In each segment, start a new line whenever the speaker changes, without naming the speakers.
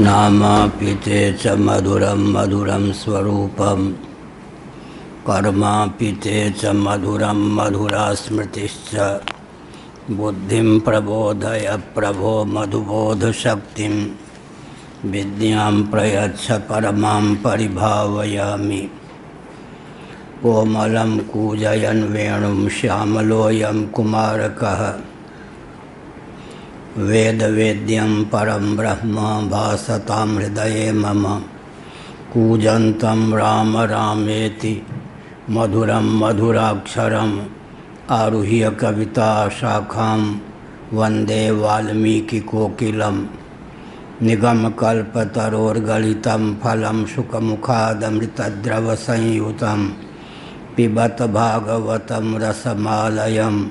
नामापिते च मधुरं मधुरं स्वरूपं कर्मापिते च मधुरं मधुरा स्मृतिश्च बुद्धिं प्रबोधय प्रभो मधुबोधशक्तिं विद्यां प्रयच्छ परमां परिभावयामि। कोमलं कूजयन् वेणुं श्यामलोऽयं कुमारकः वेदवेद्यं परं ब्रह्म भासतां हृदये मम। कूजन्तं राम रामेति मधुरं मधुराक्षरम् आरुह्य कविता शाखां वन्दे वाल्मीकिकोकिलं। निगमकल्पतरोर्गलितं फलं शुकमुखादमृतद्रवसंयुतं पिबत भागवतं रसमालयं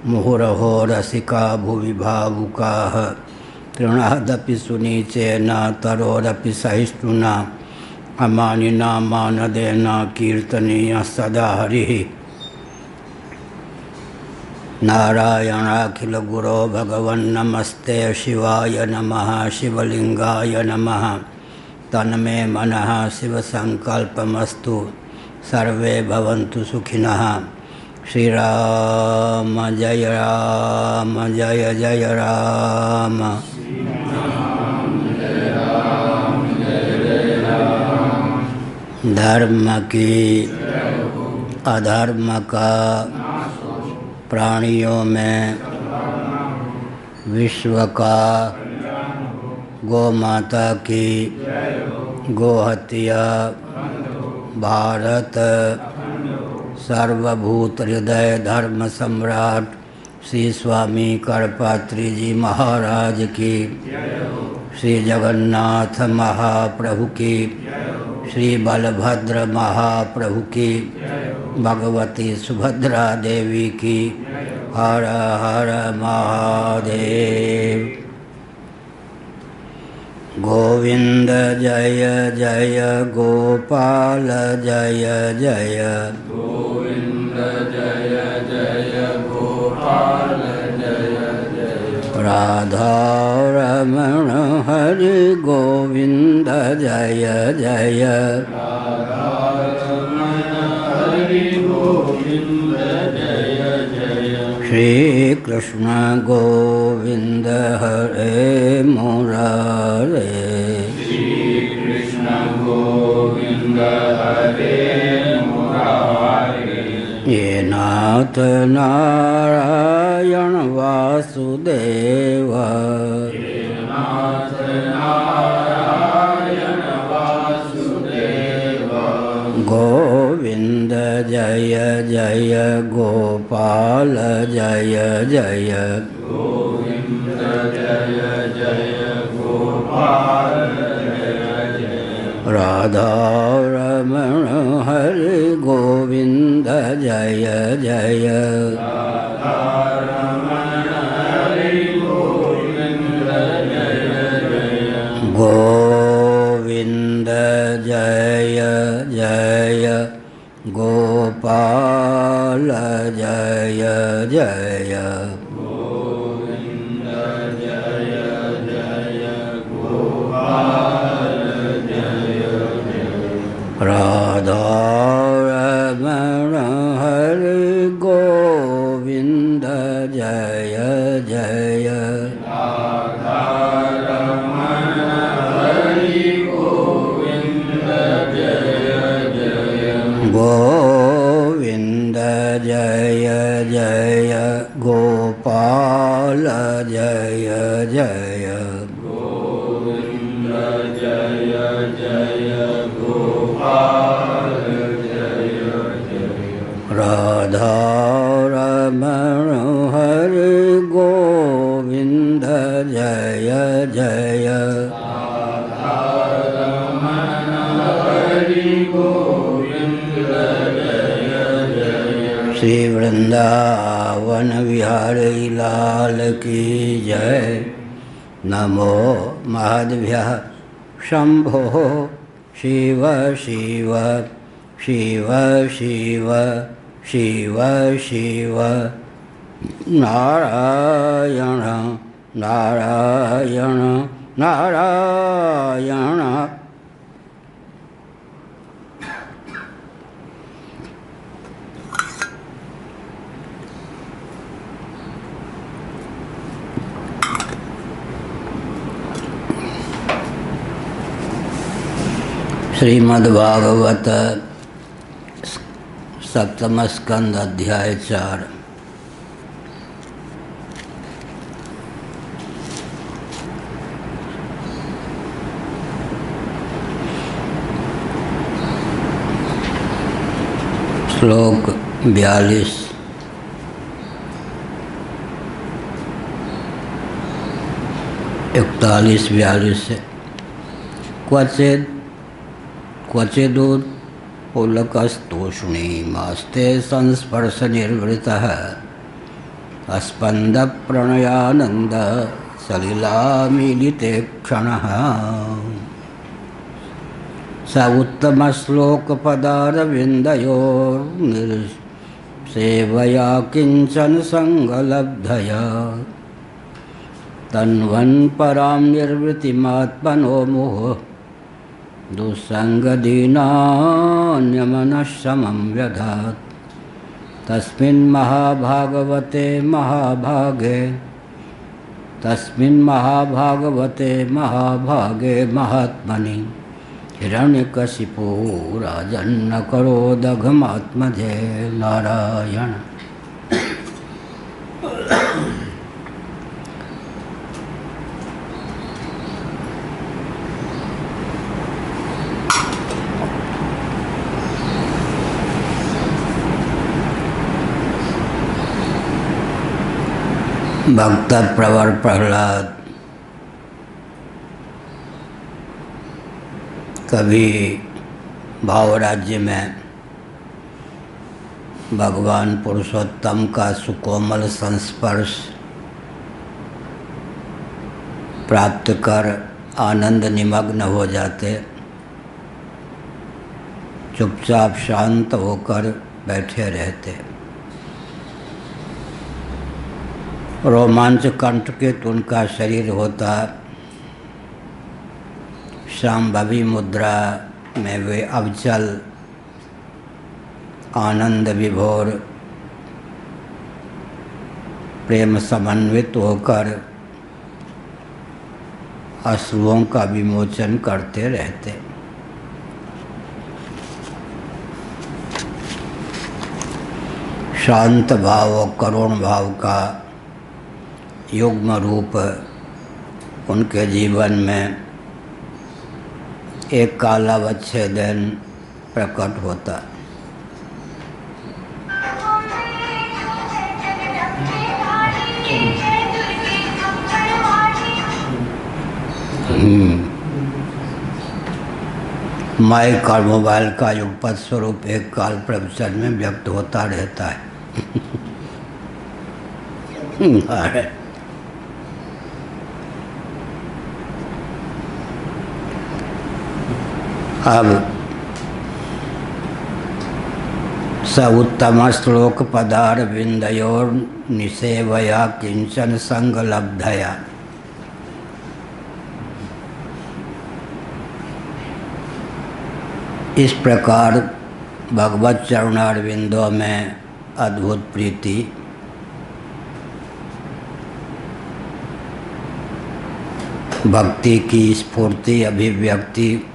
मुहुरहो रसिका भुवि भावुकाः। तृणादपि सुनीचेन तरोरपि सहिष्णुना अमानिना मानदेन कीर्तनीयः सदा हरिः। नारायणाखिलगुरो भगवन्नमस्ते शिवाय नमः शिवलिंगाय नमः। तन्मे मनः शिवसंकल्पमस्तु सर्वे भवन्तु सुखिनः। श्रीराम जय जय राम। धर्म की अधर्म का प्राणियों में विश्व का गौ माता की गोहत्या भारत सर्वभूत हृदय धर्म सम्राट श्री स्वामी करपात्री जी महाराज की, श्री जगन्नाथ महाप्रभु की, श्री बलभद्र महाप्रभु की, भगवती सुभद्रा देवी की। हर हर महादेव। गोविंद जय जय गोपाल जय जय।
गोविंद जय जय गोपाल जय जय।
राधा रमण हरि गोविंद जय जय।
राधा रमण हरि गोविंद जय जय।
श्री कृष्ण गोविंद हरे मुरारे।
श्री कृष्ण गोविंद हरे मुरारे।
ये नाथ नारायण वासुदेव।
ये नाथ नारायण वासुदेव।
गोविंद जय जय गोपाल जय जय।
गोविंद जय जय गोपाल जय जय।
राधा रमण हरि गोविंद जय जय।
राधा रमण हरि गोविंद जय जय।
गोविंद जय जय गोपाल जय जय।
गोविंद जय जय गोपाल जय जय।
राधा रमण हरि गोविंद जय जय।
राधा रमण हरि गोविंद जय जय।
गोविंद जय जय गोपाल जय जय।
गोविंद जय जय गोपाल जय जय।
राधा रमण हरि गोविंद जय जय।
राधा रमण हरि गोविंद जय जय।
श्री वृंदावन विहारी लाल की जय। नमो महद्भ्यः शंभो शिव शिव शिव शिव शिव शिव। नारायण नारायण नारायण। श्रीमद्भागवत सप्तम स्कंद अध्याय 4। श्लोक 42। इकतालीस 42 से क्वचिदुत्पुलकस्तूष्णीमास्ते संस्पर्शनिर्वृतः स्पन्दप्रणयानन्द सलिलामीलिते क्षणः। स उत्तमश्लोकपदारविन्दयोर्निर्सेवया किञ्चन सङ्गलब्धया तन्वन् परां निर्वृतिमात्मनो मुहुः दुस्सङ्गदीनान्यमनः समं व्यधात्। तस्मिन् महाभागवते महाभागे महात्मनि हिरण्यकशिपो राजन्न करोदघमात्मजे। नारायण। भक्त प्रवर प्रहलाद कभी भाव राज्य में भगवान पुरुषोत्तम का सुकोमल संस्पर्श प्राप्त कर आनंद निमग्न हो जाते, चुपचाप शांत होकर बैठे रहते। रोमांच कंटकित उनका शरीर होता। शांभवी मुद्रा में वे अविचल आनंद विभोर प्रेम समन्वित होकर अश्रुओं का विमोचन करते रहते। शांत भाव और करुण भाव का युग्म रूप उनके जीवन में एक कालावच्छेदन प्रकट होता। माइक और मोबाइल का युगपत स्वरूप एक काल प्रवचन में व्यक्त होता रहता है। अब स उत्तम श्लोक पदार विंदयोर निसेवया किंचन संगलब्धया। इस प्रकार भगवत चरणारविंदों में अद्भुत प्रीति, भक्ति की स्फूर्ति अभिव्यक्ति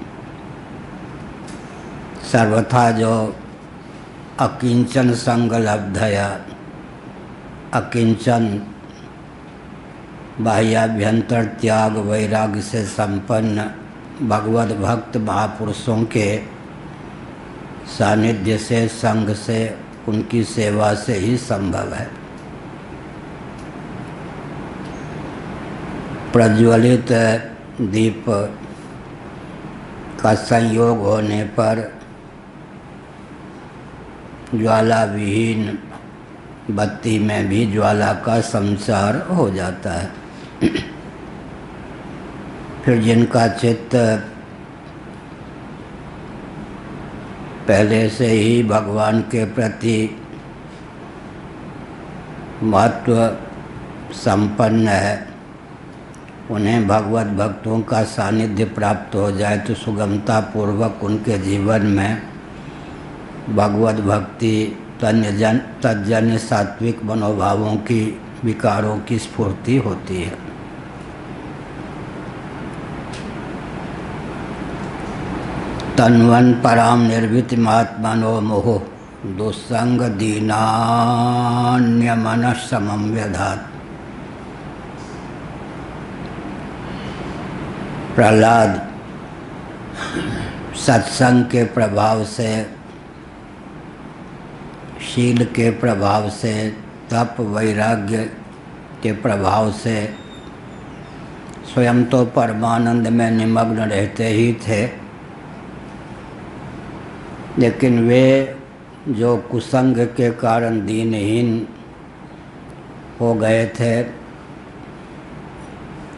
सर्वथा जो अकिंचन संगलब्धया, अकिंचन बाह्याभ्यंतर त्याग वैराग्य से संपन्न भगवत भक्त महापुरुषों के सानिध्य से, संग से, उनकी सेवा से ही संभव है। प्रज्वलित दीप का संयोग होने पर ज्वाला विहीन बत्ती में भी ज्वाला का संचार हो जाता है। फिर जिनका चित्त पहले से ही भगवान के प्रति महत्व संपन्न है, उन्हें भगवत भक्तों का सानिध्य प्राप्त हो जाए तो सुगमता पूर्वक उनके जीवन में भगवत भक्ति तज्जन्य सात्विक मनोभावों की विकारों की स्फूर्ति होती है। तन्वन पराम निर्वृतिमात्मनो मोह दुस्संग दीनान्य मन समम व्यधात। प्रहलाद सत्संग के प्रभाव से, शील के प्रभाव से, तप वैराग्य के प्रभाव से स्वयं तो परमानंद में निमग्न रहते ही थे, लेकिन वे जो कुसंग के कारण दीनहीन हो गए थे,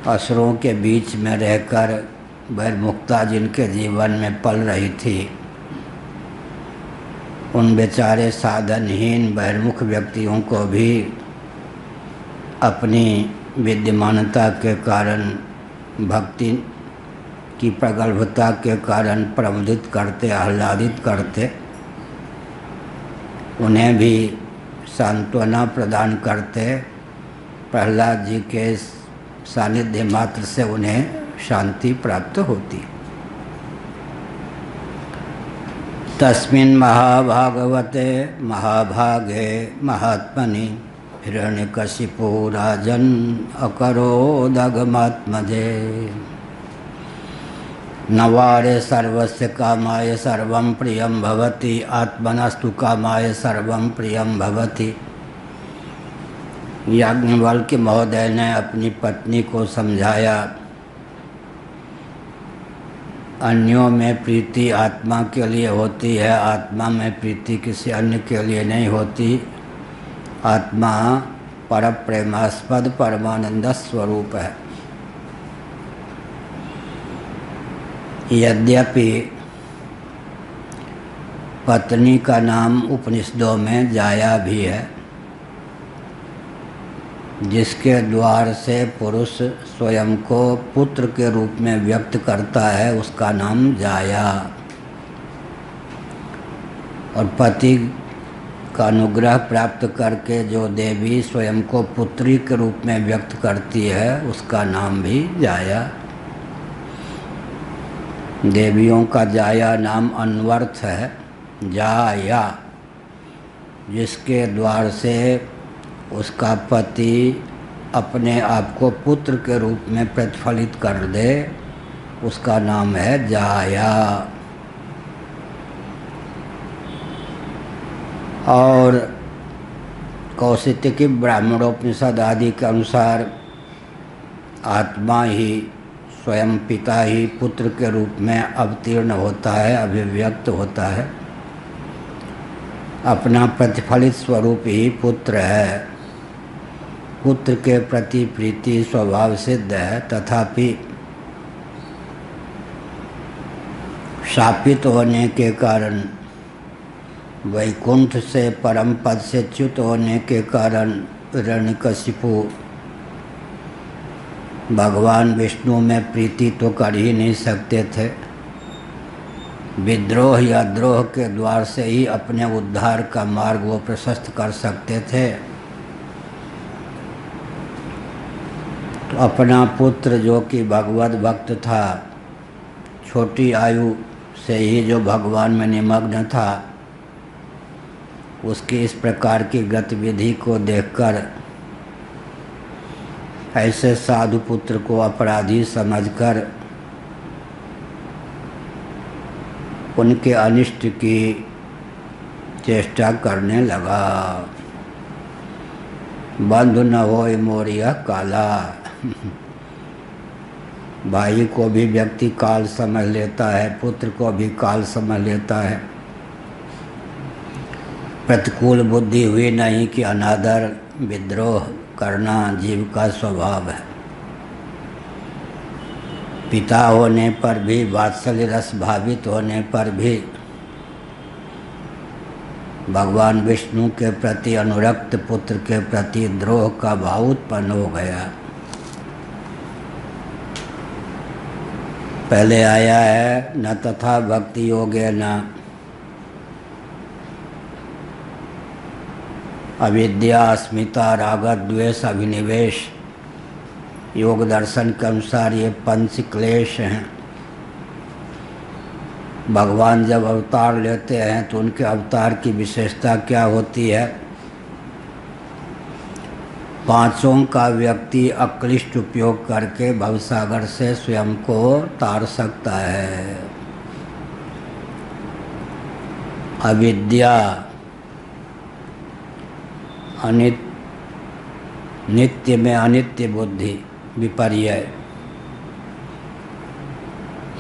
असुरों के बीच में रहकर बहिर्मुखता जिनके जीवन में पल रही थी, उन बेचारे साधनहीन बहिर्मुख व्यक्तियों को भी अपनी विद्यमानता के कारण, भक्ति की प्रगल्भता के कारण प्रमुदित करते, आह्लादित करते, उन्हें भी सांत्वना प्रदान करते। प्रहलाद जी के सानिध्य मात्र से उन्हें शांति प्राप्त होती। तस्मिन् महाभागवते महाभागे महात्मनि हिरण्यकशिपो राजन् अकरोदगमात्मजे। नवारे सर्वस्य कामाय सर्वं प्रियं भवति आत्मनस्तु कामाय सर्वं प्रियं भवति। याज्ञवल्क्य महोदय ने अपनी पत्नी को समझाया, अन्यों में प्रीति आत्मा के लिए होती है, आत्मा में प्रीति किसी अन्य के लिए नहीं होती। आत्मा परप्रेमास्पद परमानंद स्वरूप है। यद्यपि पत्नी का नाम उपनिषदों में जाया भी है, जिसके द्वार से पुरुष स्वयं को पुत्र के रूप में व्यक्त करता है, उसका नाम जाया। और पति का अनुग्रह प्राप्त करके जो देवी स्वयं को पुत्री के रूप में व्यक्त करती है, उसका नाम भी जाया। देवियों का जाया नाम अन्वर्थ है। जाया, जिसके द्वार से उसका पति अपने आप को पुत्र के रूप में प्रतिफलित कर दे, उसका नाम है जाया। और कौशितकी ब्राह्मणोपनिषद आदि के अनुसार आत्मा ही स्वयं पिता ही पुत्र के रूप में अवतीर्ण होता है, अभिव्यक्त होता है। अपना प्रतिफलित स्वरूप ही पुत्र है। पुत्र के प्रति प्रीति स्वभाव सिद्ध है, तथापि शापित होने के कारण, वैकुंठ से परम पद से च्युत होने के कारण हिरण्यकशिपु भगवान विष्णु में प्रीति तो कर ही नहीं सकते थे। विद्रोह या द्रोह के द्वार से ही अपने उद्धार का मार्ग वो प्रशस्त कर सकते थे। तो अपना पुत्र जो कि भगवत भक्त था, छोटी आयु से ही जो भगवान में निमग्न था, उसकी इस प्रकार की गतिविधि को देखकर ऐसे साधु पुत्र को अपराधी समझकर उनके अनिष्ट की चेष्टा करने लगा। बंधु न होय मोरिया काला। भाई को भी व्यक्ति काल समझ लेता है, पुत्र को भी काल समझ लेता है। प्रतिकूल बुद्धि हुई नहीं कि अनादर विद्रोह करना जीव का स्वभाव है। पिता होने पर भी, वात्सल्य रस भावित होने पर भी भगवान विष्णु के प्रति अनुरक्त पुत्र के प्रति द्रोह का भाव उत्पन्न हो गया। पहले आया है न तथा भक्ति योगे न अविद्या अस्मिता राग द्वेष अभिनिवेश। योग दर्शन के अनुसार ये पंच क्लेश हैं। भगवान जब अवतार लेते हैं तो उनके अवतार की विशेषता क्या होती है? पांचों का व्यक्ति अक्लिष्ट उपयोग करके भवसागर से स्वयं को तार सकता है। अविद्या, नित्य में अनित्य बुद्धि विपर्य,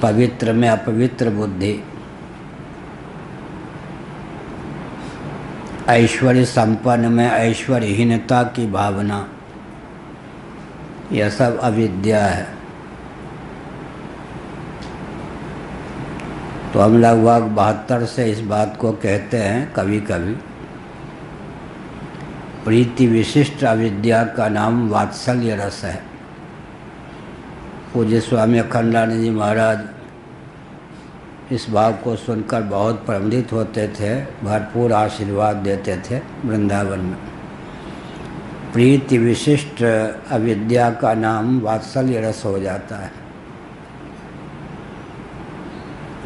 पवित्र में अपवित्र बुद्धि, ऐश्वर्य संपन्न में ऐश्वर्यहीनता की भावना, यह सब अविद्या है। तो हम लगभग 72 से इस बात को कहते हैं कभी कभी। प्रीति विशिष्ट अविद्या का नाम वात्सल्य रस है। पूज्य स्वामी अखंडानंद जी महाराज इस भाव को सुनकर बहुत प्रमोदित होते थे, भरपूर आशीर्वाद देते थे वृंदावन में। प्रीति विशिष्ट अविद्या का नाम वात्सल्य रस हो जाता है।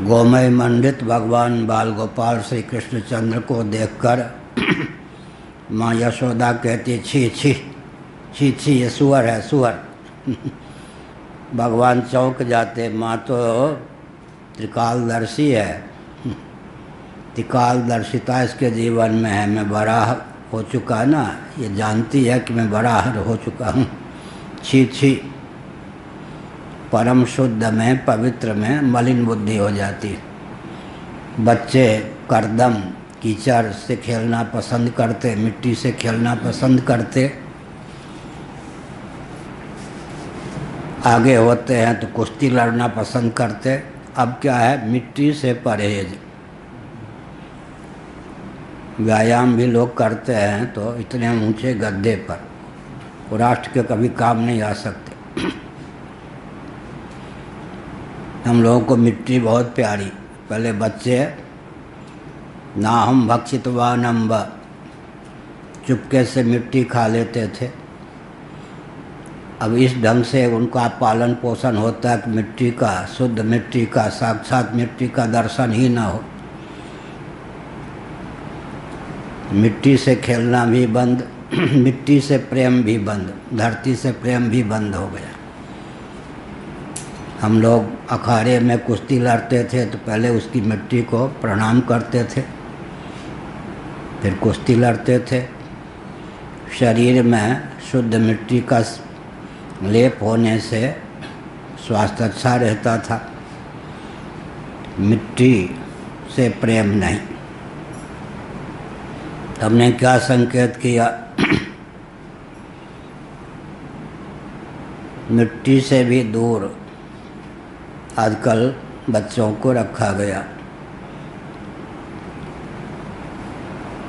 गोमय मंडित भगवान बाल गोपाल श्री कृष्णचंद्र को देखकर माँ यशोदा कहती छी छी छी छी, ये सुअर है सुअर। भगवान चौंक जाते, माँ तो त्रिकालदर्शी है, त्रिकालदर्शिता इसके जीवन में है। मैं बड़ा हो चुका ना, ये जानती है कि मैं बड़ा हो चुका हूँ। छी छी, परम शुद्ध में पवित्र में मलिन बुद्धि हो जाती। बच्चे करदम कीचड़ से खेलना पसंद करते, मिट्टी से खेलना पसंद करते। आगे होते हैं तो कुश्ती लड़ना पसंद करते। अब क्या है, मिट्टी से परहेज। व्यायाम भी लोग करते हैं तो इतने ऊंचे गद्दे पर वो राष्ट्र के कभी काम नहीं आ सकते। हम लोगों को मिट्टी बहुत प्यारी। पहले बच्चे ना हम भक्षितवानम्ब, चुपके से मिट्टी खा लेते थे। अब इस ढंग से उनका पालन पोषण होता है कि मिट्टी का, शुद्ध मिट्टी का, साक्षात मिट्टी का दर्शन ही ना हो। मिट्टी से खेलना भी बंद, मिट्टी से प्रेम भी बंद, धरती से प्रेम भी बंद हो गया। हम लोग अखाड़े में कुश्ती लड़ते थे तो पहले उसकी मिट्टी को प्रणाम करते थे, फिर कुश्ती लड़ते थे। शरीर में शुद्ध मिट्टी का लेप होने से स्वास्थ्य अच्छा रहता था। मिट्टी से प्रेम नहीं। हमने क्या संकेत किया, मिट्टी से भी दूर आजकल बच्चों को रखा गया।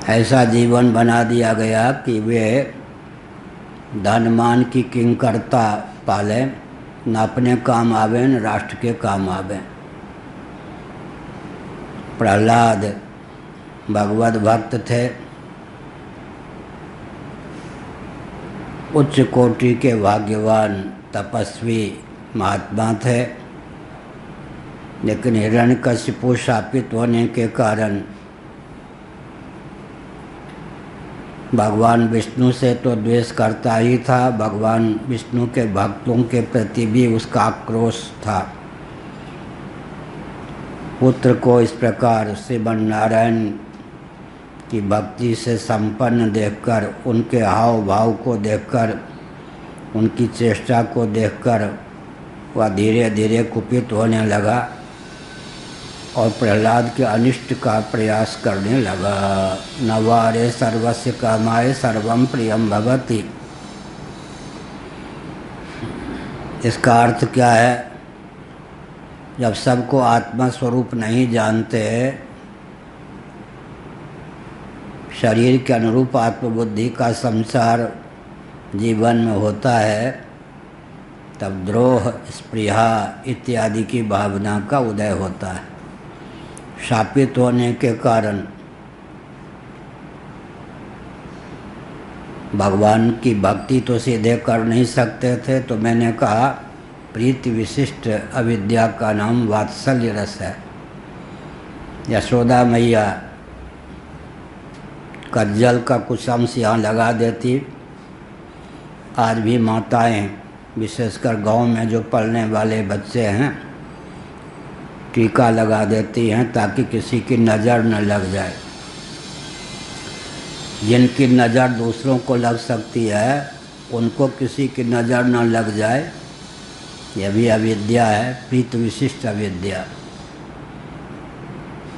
ऐसा जीवन बना दिया गया कि वे धनमान की किंकरता पाले, न अपने काम आवे न राष्ट्र के काम आवे। प्रहलाद भगवत भक्त थे, उच्च कोटि के भाग्यवान तपस्वी महात्मा थे, लेकिन हिरण्यकशिपु शापित होने के कारण भगवान विष्णु से तो द्वेष करता ही था, भगवान विष्णु के भक्तों के प्रति भी उसका आक्रोश था। पुत्र को इस प्रकार श्रीमन नारायण की भक्ति से संपन्न देखकर, उनके हाव भाव को देखकर, उनकी चेष्टा को देखकर वह धीरे धीरे कुपित होने लगा और प्रहलाद के अनिष्ट का प्रयास करने लगा। नवारे सर्वस्य कामाय सर्वम प्रियम भवति। इसका अर्थ क्या है, जब सबको आत्मा स्वरूप नहीं जानते, शरीर के अनुरूप आत्मबुद्धि का संसार जीवन में होता है, तब द्रोह, स्पृहा इत्यादि की भावना का उदय होता है। शापित होने के कारण भगवान की भक्ति तो सीधे कर नहीं सकते थे, तो मैंने कहा प्रीति विशिष्ट अविद्या का नाम वात्सल्य रस है। यशोदा मैया कज्जल का कुछ अंश यहाँ लगा देती। आज भी माताएं, विशेषकर गांव में जो पलने वाले बच्चे हैं, टीका लगा देती हैं ताकि किसी की नज़र न लग जाए। जिनकी नज़र दूसरों को लग सकती है, उनको किसी की नज़र न लग जाए, यह भी अविद्या है, प्रीत विशिष्ट अविद्या।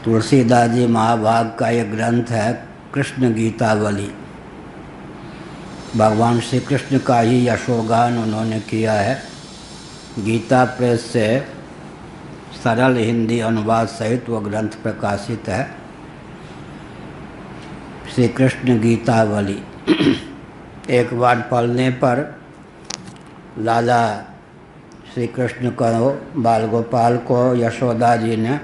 तुलसीदास जी महाभाग का एक ग्रंथ है कृष्ण गीतावली। भगवान श्री कृष्ण का ही यशोगान उन्होंने किया है। गीता प्रेस से सरल हिंदी अनुवाद सहित वो ग्रंथ प्रकाशित है, श्री कृष्ण गीतावली। एक बार पढ़ने पर लाला श्री कृष्ण को, बाल गोपाल को यशोदा जी ने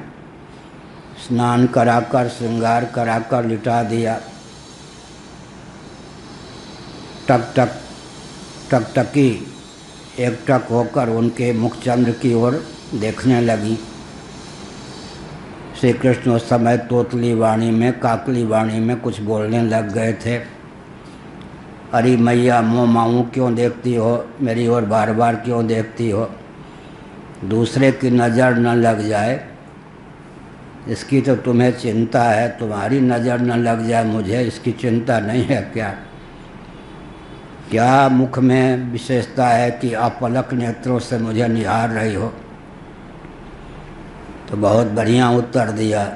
स्नान कराकर, श्रृंगार कराकर लिटा दिया। टक टक टकटकी एक टक होकर उनके मुखचंद्र की ओर देखने लगी। श्री कृष्ण उस समय तोतली वाणी में, काकली वाणी में कुछ बोलने लग गए थे। अरे मैया, मुँह माऊँ क्यों देखती हो, मेरी ओर बार बार क्यों देखती हो? दूसरे की नज़र न लग जाए इसकी तो तुम्हें चिंता है, तुम्हारी नज़र न लग जाए मुझे, इसकी चिंता नहीं है क्या? क्या मुख में विशेषता है कि अपलक नेत्रों से मुझे निहार रही हो? तो बहुत बढ़िया उत्तर दिया,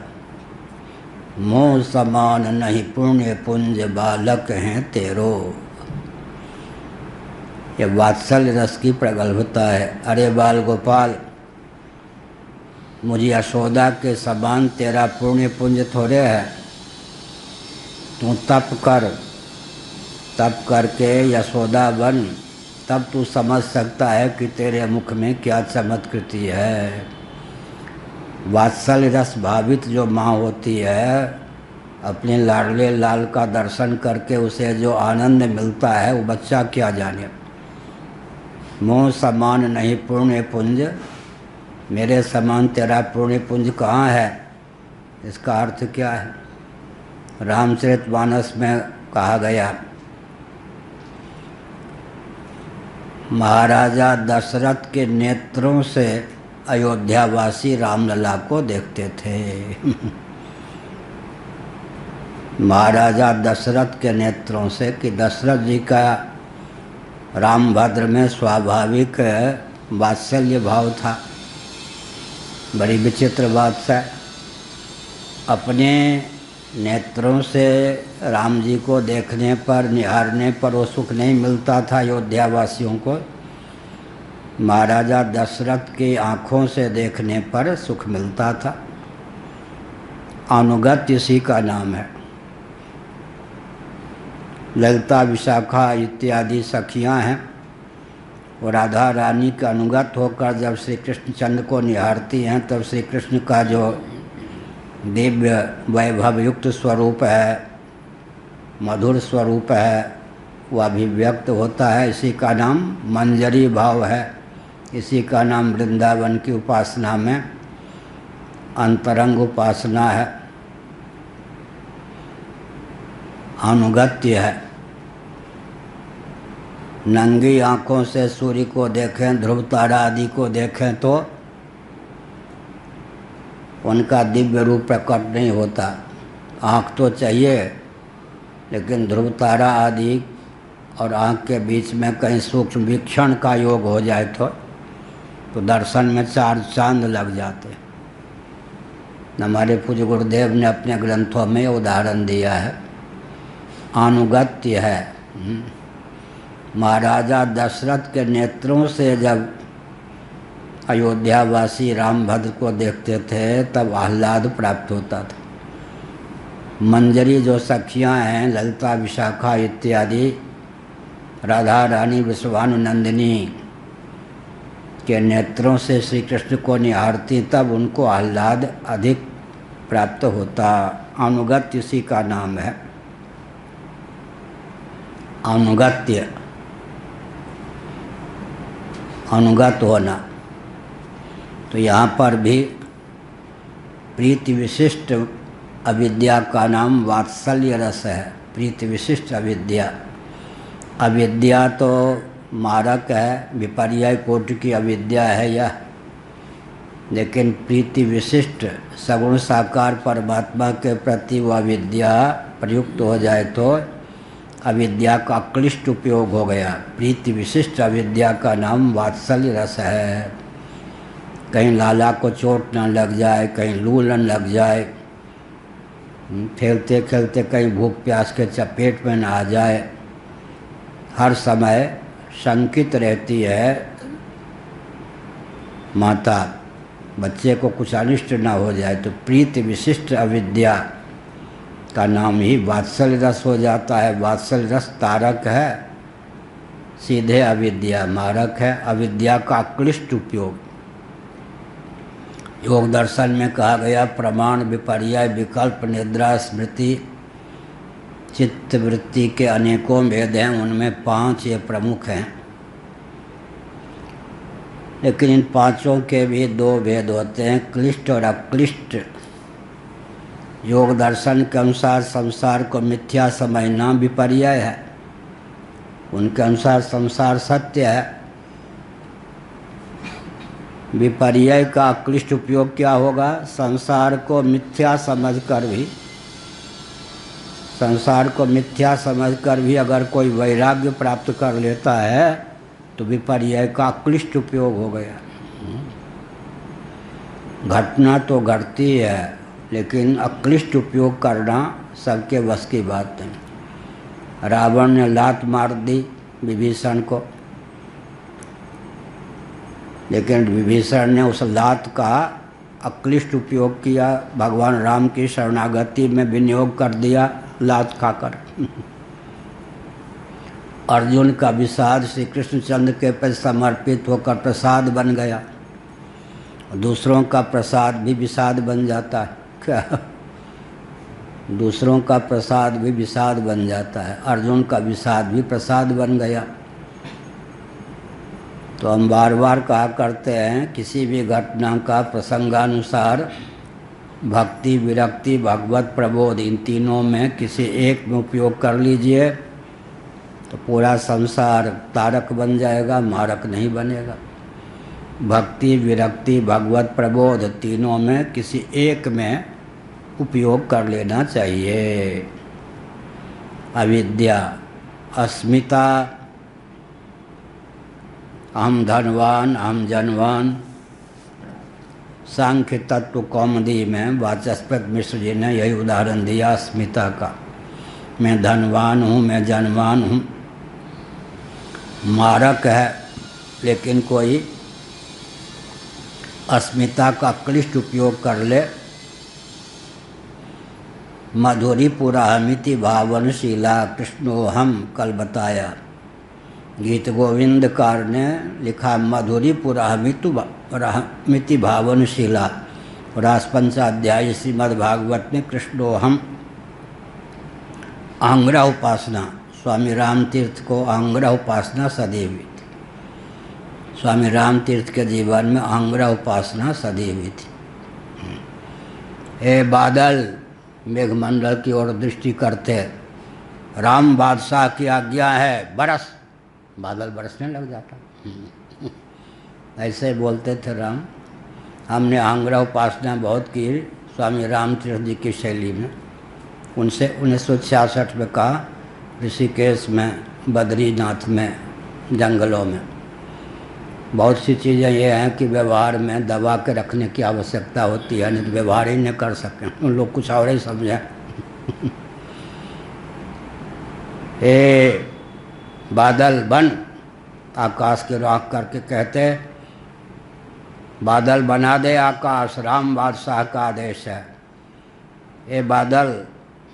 मोह समान नहीं पुण्य पुंज बालक हैं तेरो। ये वात्सल्य रस की प्रगल्भता है। अरे बाल गोपाल, मुझे यशोदा के समान तेरा पुण्य पुंज थोड़े है। तू तप कर, तप करके यशोदा बन, तब तू समझ सकता है कि तेरे मुख में क्या चमत्कृति है। वात्सल्य रस भावित जो माँ होती है, अपने लाडले लाल का दर्शन करके उसे जो आनंद मिलता है वो बच्चा क्या जाने। मोह समान नहीं पुण्य पुंज, मेरे समान तेरा पुण्य पुंज कहाँ है? इसका अर्थ क्या है? रामचरितमानस में कहा गया, महाराजा दशरथ के नेत्रों से अयोध्यावासी रामलला को देखते थे। महाराजा दशरथ के नेत्रों से, कि दशरथ जी का रामभद्र में स्वाभाविक वात्सल्य भाव था। बड़ी विचित्र बात है, अपने नेत्रों से राम जी को देखने पर, निहारने पर वो सुख नहीं मिलता था अयोध्यावासियों को। महाराजा दशरथ की आँखों से देखने पर सुख मिलता था। अनुगत्य इसी का नाम है। ललिता, विशाखा इत्यादि सखियाँ हैं, और राधा रानी के अनुगत होकर जब श्री कृष्णचंद्र को निहारती हैं, तब श्री कृष्ण का जो दिव्य वैभव युक्त स्वरूप है, मधुर स्वरूप है, वह अभिव्यक्त होता है। इसी का नाम मंजरी भाव है। इसी का नाम वृंदावन की उपासना में अंतरंग उपासना है, अनुगत्य है। नंगी आँखों से सूर्य को देखें, ध्रुव तारा आदि को देखें तो उनका दिव्य रूप प्रकट नहीं होता। आँख तो चाहिए, लेकिन ध्रुव तारा आदि और आँख के बीच में कहीं सूक्ष्म वीक्षण का योग हो जाए तो दर्शन में चार चांद लग जाते। हमारे पूज्य गुरुदेव ने अपने ग्रंथों में उदाहरण दिया है। अनुगत्य है। महाराजा दशरथ के नेत्रों से जब अयोध्यावासी रामभद्र को देखते थे, तब आह्लाद प्राप्त होता था। मंजरी जो सखियाँ हैं, ललिता, विशाखा इत्यादि, राधा रानी, विश्वानुनंदिनी, के नेत्रों से श्री कृष्ण को निहारती तब उनको आह्लाद अधिक प्राप्त होता। अनुगत्य इसी का नाम है। अनुगत्य, अनुगत होना। तो यहाँ पर भी प्रीति विशिष्ट अविद्या का नाम वात्सल्य रस है। प्रीति विशिष्ट अविद्या, अविद्या तो मारक है, विपर्याय कोटि की अविद्या है यह। लेकिन प्रीति विशिष्ट सगुण साकार परमात्मा के प्रति वह विद्या प्रयुक्त हो जाए तो अविद्या का क्लिष्ट उपयोग हो गया। प्रीति विशिष्ट अविद्या का नाम वात्सल्य रस है। कहीं लाला को चोट न लग जाए, कहीं लू न लग जाए, खेलते खेलते कहीं भूख प्यास के चपेट में न आ जाए, हर समय शंकित रहती है माता, बच्चे को कुछ अनिष्ट न हो जाए। तो प्रीति विशिष्ट अविद्या का नाम ही वात्सल्य रस हो जाता है। वात्सल्य रस तारक है, सीधे अविद्या मारक है। अविद्या का क्लिष्ट उपयोग योग दर्शन में कहा गया। प्रमाण, विपर्याय, विकल्प, निद्रा, स्मृति, चित्त वृत्ति के अनेकों भेद हैं, उनमें 5 ये प्रमुख हैं। लेकिन इन 5 के भी 2 भेद होते हैं, क्लिष्ट और अक्लिष्ट। योग दर्शन के अनुसार संसार को मिथ्या समझना विपर्याय है। उनके अनुसार संसार सत्य है। विपर्याय का अक्लिष्ट उपयोग क्या होगा? संसार को मिथ्या समझकर भी, संसार को मिथ्या समझकर भी अगर कोई वैराग्य प्राप्त कर लेता है तो विपर्याय का अक्लिष्ट उपयोग हो गया। घटना तो घटती है, लेकिन अक्लिष्ट उपयोग करना सबके बस की बात नहीं। रावण ने लात मार दी विभीषण को, लेकिन विभीषण ने उस लात का अक्लिष्ट उपयोग किया, भगवान राम की शरणागति में विनियोग कर दिया लात खाकर। अर्जुन का विषाद श्री कृष्णचंद्र के प्रति समर्पित होकर प्रसाद बन गया। दूसरों का प्रसाद भी विषाद बन जाता है क्या? दूसरों का प्रसाद भी विषाद बन जाता है। अर्जुन का विषाद भी प्रसाद बन गया। तो हम बार बार कहा करते हैं, किसी भी घटना का प्रसंगानुसार भक्ति, विरक्ति, भगवत प्रबोध, इन तीनों में किसी एक में उपयोग कर लीजिए तो पूरा संसार तारक बन जाएगा, मारक नहीं बनेगा। भक्ति, विरक्ति, भगवत प्रबोध, तीनों में किसी एक में उपयोग कर लेना चाहिए। अविद्या, अस्मिता, अहम धनवान, अहम जनवान, सांख्य तत्व कौमुदी में वाचस्पति मिश्र जी ने यही उदाहरण दिया अस्मिता का। मैं धनवान हूँ, मैं जनवान हूँ, मारक है। लेकिन कोई अस्मिता का क्लिष्ट उपयोग कर ले, मधुरी पुराहमिति भावनशीला कृष्णोहम, कल बताया गीत गोविंदकार ने लिखा मधुरी पुराहमिति भावनशीला। रास पंचाध्याय श्रीमद्भागवत में कृष्णोहम, आंग्रह उपासना, स्वामी राम तीर्थ को आंग्रह उपासना सदी हुई थी। स्वामी राम तीर्थ के जीवन में आंग्रह उपासना सदी हुई थी। हे बादल, मेघमंडल की ओर दृष्टि करते, राम बादशाह की आज्ञा है, बरस। बादल बरसने लग जाता। ऐसे बोलते थे राम। हमने आंग्रह उपासना बहुत की स्वामी राम तीर्थ जी की शैली में। उनसे 1966 में कहा, ऋषिकेश में, बद्रीनाथ में, जंगलों में। बहुत सी चीज़ें ये हैं कि व्यवहार में दबा के रखने की आवश्यकता होती है, नहीं तो व्यवहार ही नहीं कर सकें, उन लोग कुछ और ही समझें। हे बादल बन, आकाश की राख करके कहते, बादल बना दे आकाश, राम बादशाह का आदेश है। ये बादल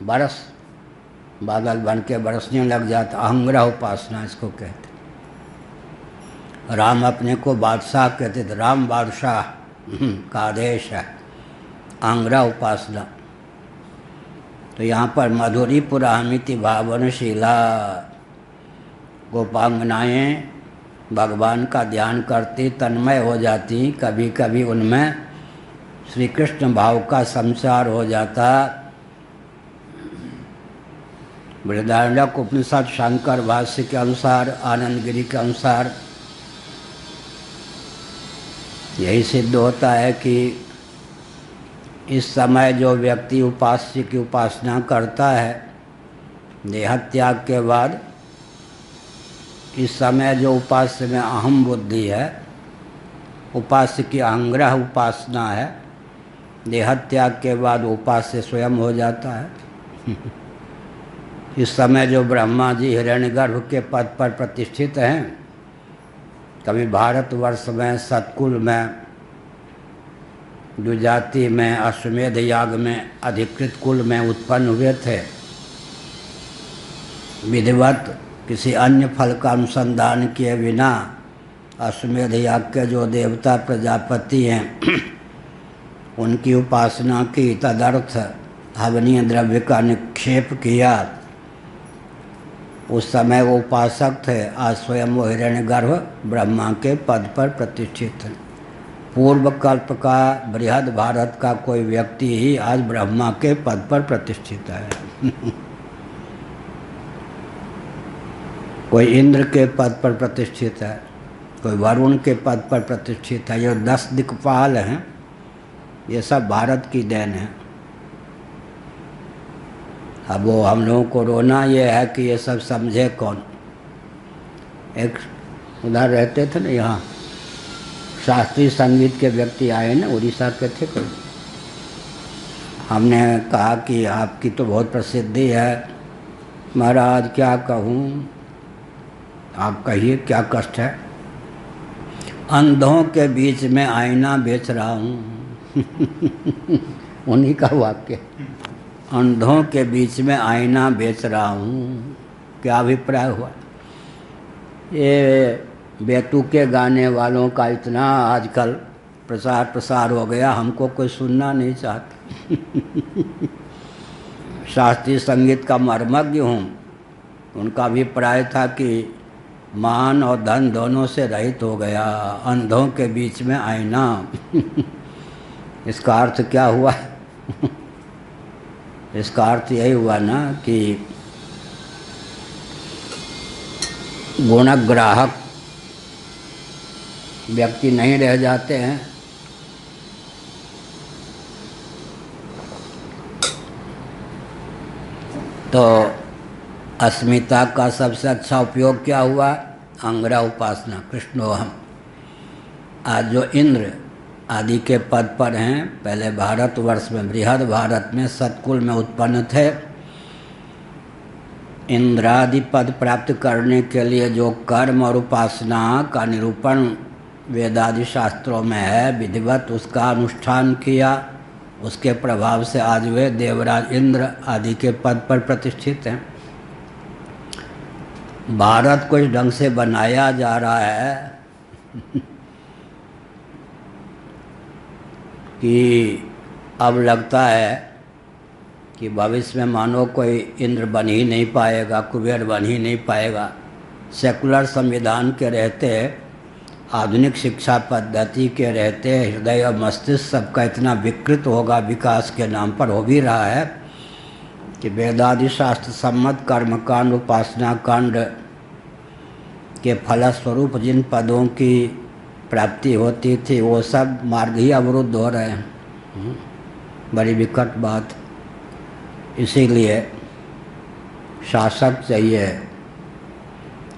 बरस, बादल बन के बरसने लग जाता। आंग्रह उपासना इसको कहते। राम अपने को बादशाह कहते थे, राम बादशाह का आदेश है, आंग्रा उपासना। तो यहाँ पर मधुरी पुरामिति भावनशीला गोपांगनाएँ भगवान का ध्यान करती, तन्मय हो जाती, कभी कभी उनमें श्री कृष्ण भाव का संचार हो जाता। बृहदारण्यक उपनिषद शंकर भाष्य के अनुसार, आनंद गिरी के अनुसार यही सिद्ध होता है कि इस समय जो व्यक्ति उपास्य की उपासना करता है देहत्याग के बाद, इस समय जो उपास्य में अहम बुद्धि है, उपास्य की अहंग्रह उपासना है, देहत्याग के बाद उपास्य स्वयं हो जाता है। इस समय जो ब्रह्मा जी हिरण्यगर्भ के पद पर प्रतिष्ठित हैं, कभी भारतवर्ष में सतकुल में, द्विजाति में, अश्वमेध याग में, अधिकृत कुल में उत्पन्न हुए थे, विधिवत किसी अन्य फल का अनुसंधान किए बिना अश्वमेध याग के जो देवता प्रजापति हैं उनकी उपासना की, तदर्थ हवनीय द्रव्य का निक्षेप किया, उस समय वो उपासक थे। आज स्वयं वो हिरण्यगर्भ ब्रह्मा के पद पर प्रतिष्ठित हैं। पूर्व कल्प का बृहद भारत का कोई व्यक्ति ही आज ब्रह्मा के पद पर प्रतिष्ठित है। कोई इंद्र के पद पर प्रतिष्ठित है, कोई वरुण के पद पर प्रतिष्ठित है। ये 10 दिक्पाल हैं, ये सब भारत की देन है। अब वो हम लोगों को रोना ये है कि ये सब समझे कौन। एक उधर रहते थे ना, यहाँ शास्त्रीय संगीत के व्यक्ति आए ना, उड़ीसा के थे कोई। हमने कहा कि आपकी तो बहुत प्रसिद्धि है। महाराज क्या कहूँ, आप कहिए क्या कष्ट है। अंधों के बीच में आईना बेच रहा हूँ। उन्हीं का वाक्य, अंधों के बीच में आईना बेच रहा हूँ। क्या अभिप्राय हुआ। ये बेतुके गाने वालों का इतना आजकल प्रचार प्रसार हो गया, हमको कोई सुनना नहीं चाहता। शास्त्रीय संगीत का मर्मज्ञ हूँ। उनका अभिप्राय था कि मान और धन दोनों से रहित हो गया, अंधों के बीच में आईना। इसका अर्थ क्या हुआ। इसका अर्थ यही हुआ ना कि गुणग्राहक व्यक्ति नहीं रह जाते हैं। तो अस्मिता का सबसे अच्छा उपयोग क्या हुआ, अंग्रा उपासना, कृष्णोहम। आज जो इंद्र आदि के पद पर हैं, पहले भारतवर्ष में, बृहद भारत में सतकुल में उत्पन्न थे। इंद्रादि पद प्राप्त करने के लिए जो कर्म और उपासना का निरूपण वेदादि शास्त्रों में है, विधिवत उसका अनुष्ठान किया, उसके प्रभाव से आज वे देवराज इंद्र आदि के पद पर प्रतिष्ठित हैं। भारत को इस ढंग से बनाया जा रहा है कि अब लगता है कि भविष्य में मानो कोई इंद्र बन ही नहीं पाएगा, कुबेर बन ही नहीं पाएगा। सेकुलर संविधान के रहते, आधुनिक शिक्षा पद्धति के रहते, हृदय और मस्तिष्क सबका इतना विकृत होगा, विकास के नाम पर हो भी रहा है कि वेदादि शास्त्र सम्मत कर्मकांड, उपासना कांड के फलस्वरूप जिन पदों की प्राप्ति होती थी वो सब मार्ग ही अवरुद्ध हो रहे हैं। बड़ी विकट बात। इसीलिए शासक चाहिए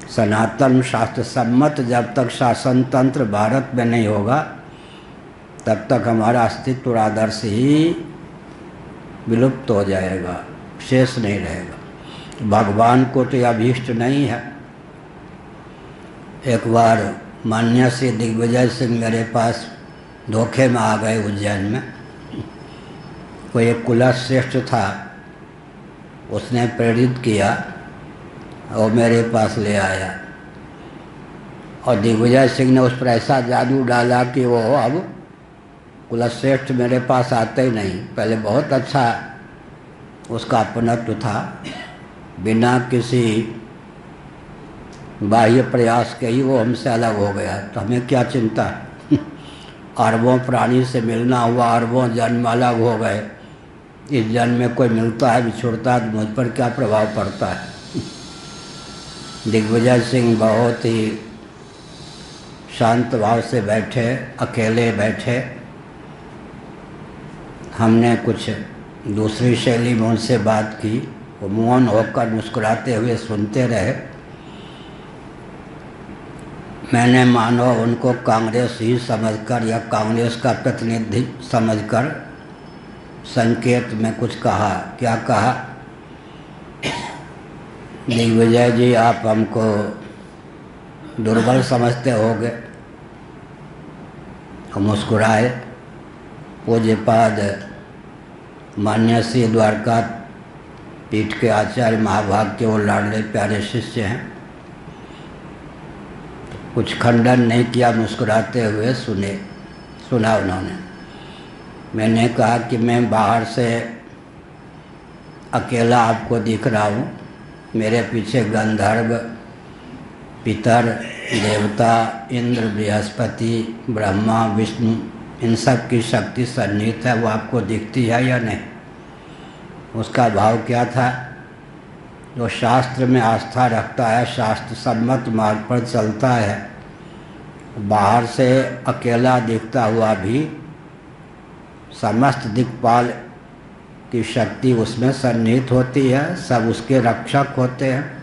सनातन शास्त्र सम्मत। जब तक शासन तंत्र भारत में नहीं होगा तब तक हमारा अस्तित्व और आदर्श ही विलुप्त हो जाएगा, शेष नहीं रहेगा। भगवान को तो अभीष्ट नहीं है। एक बार मान्य से दिग्विजय सिंह मेरे पास धोखे में आ गए उज्जैन में। कोई एक कुलश्रेष्ठ था, उसने प्रेरित किया और मेरे पास ले आया। और दिग्विजय सिंह ने उस पर ऐसा जादू डाला कि वो अब कुलश्रेष्ठ मेरे पास आते ही नहीं। पहले बहुत अच्छा उसका अपनत्व था, बिना किसी बाह्य प्रयास के ही वो हमसे अलग हो गया। तो हमें क्या चिंता, अरबों प्राणी से मिलना हुआ, अरबों जन्म अलग हो गए, इस जन्म में कोई मिलता है बिछुड़ता है तो मुझ पर क्या प्रभाव पड़ता है। दिग्विजय सिंह बहुत ही शांत भाव से बैठे, अकेले बैठे। हमने कुछ दूसरी शैली में उनसे बात की, वो मौन होकर मुस्कुराते हुए सुनते रहे। मैंने मानो उनको कांग्रेस ही समझकर या कांग्रेस का प्रतिनिधि समझकर संकेत में कुछ कहा। क्या कहा? दिग्विजय जी, आप हमको दुर्बल समझते होगे। हम मुस्कुराए। पूज्यपाद मान्य श्री द्वारका पीठ के आचार्य महाभाग के वो लाडले प्यारे शिष्य हैं। कुछ खंडन नहीं किया, मुस्कुराते हुए सुना उन्होंने। मैंने कहा कि मैं बाहर से अकेला आपको दिख रहा हूँ, मेरे पीछे गंधर्व, पितर, देवता, इंद्र, बृहस्पति, ब्रह्मा, विष्णु, इन सब की शक्ति सन्निहित है। वो आपको दिखती है या नहीं? उसका भाव क्या था? जो शास्त्र में आस्था रखता है, शास्त्र सम्मत मार्ग पर चलता है, बाहर से अकेला दिखता हुआ भी समस्त दिक्पाल की शक्ति उसमें सन्निहित होती है, सब उसके रक्षक होते हैं।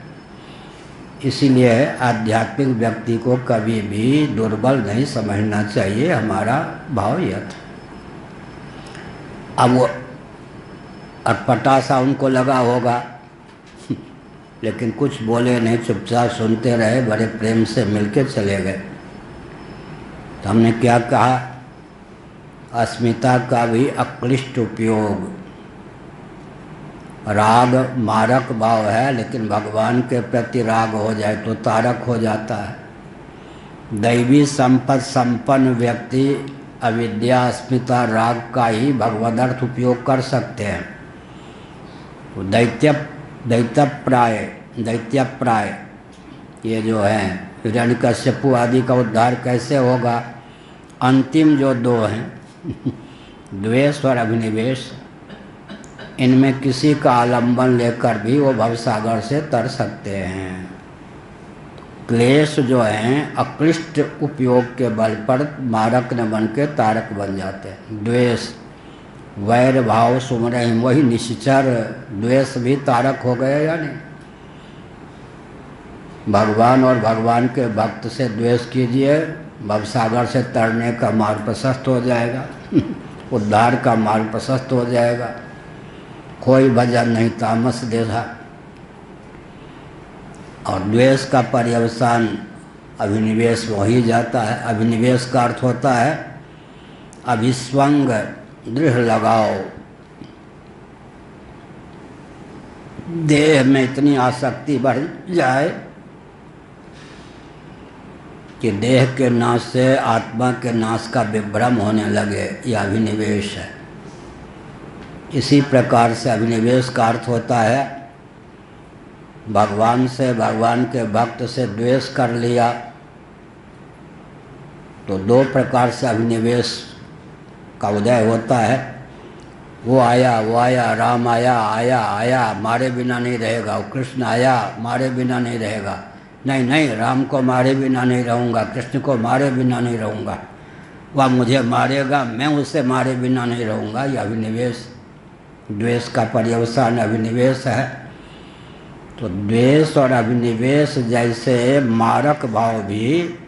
इसीलिए आध्यात्मिक व्यक्ति को कभी भी दुर्बल नहीं समझना चाहिए, हमारा भाव यह था। अब वो अटपटा सा उनको लगा होगा, लेकिन कुछ बोले नहीं, चुपचाप सुनते रहे, बड़े प्रेम से मिलके चले गए। तो हमने क्या कहा? अस्मिता का भी अक्लिष्ट उपयोग। राग मारक भाव है, लेकिन भगवान के प्रति राग हो जाए तो तारक हो जाता है। दैवी संपत्ति संपन्न व्यक्ति अविद्या, अस्मिता, राग का ही भगवदर्थ उपयोग कर सकते हैं। तो दैत्यप्राय ये जो है हिरण्यकश्यपु आदि का उद्धार कैसे होगा? अंतिम जो दो हैं द्वेष और अभिनिवेश, इनमें किसी का आलंबन लेकर भी वो भवसागर से तर सकते हैं। क्लेश जो हैं अक्लिष्ट उपयोग के बल पर मारक न बन के तारक बन जाते हैं। द्वेष, वैर भाव सुमरे वही निश्चर, द्वेष भी तारक हो गए या नहीं? भगवान और भगवान के भक्त से द्वेष कीजिए, भवसागर से तरने का मार्ग प्रशस्त हो जाएगा उद्धार का मार्ग प्रशस्त हो जाएगा। कोई भजन नहीं तामस देखा। और द्वेष का पर्यवसान अभिनिवेश में ही जाता है। अभिनिवेश का अर्थ होता है अभिस्वंग, दृढ़ लगाओ। देह में इतनी आसक्ति बढ़ जाए कि देह के नाश से आत्मा के नाश का विभ्रम होने लगे, यह अभिनिवेश है। इसी प्रकार से अभिनिवेश का अर्थ होता है भगवान से, भगवान के भक्त से द्वेष कर लिया तो दो प्रकार से अभिनिवेश का उदय होता है। वो आया, राम आया, मारे बिना नहीं रहेगा। वो कृष्ण आया, मारे बिना नहीं रहेगा। नहीं, राम को मारे बिना नहीं रहूँगा, कृष्ण को मारे बिना नहीं रहूँगा। वह मुझे मारेगा, मैं उससे मारे बिना नहीं रहूँगा। यह अभिनिवेश, द्वेष का पर्यवसान अभिनिवेश है। तो द्वेष और अभिनिवेश जैसे मारक भाव भी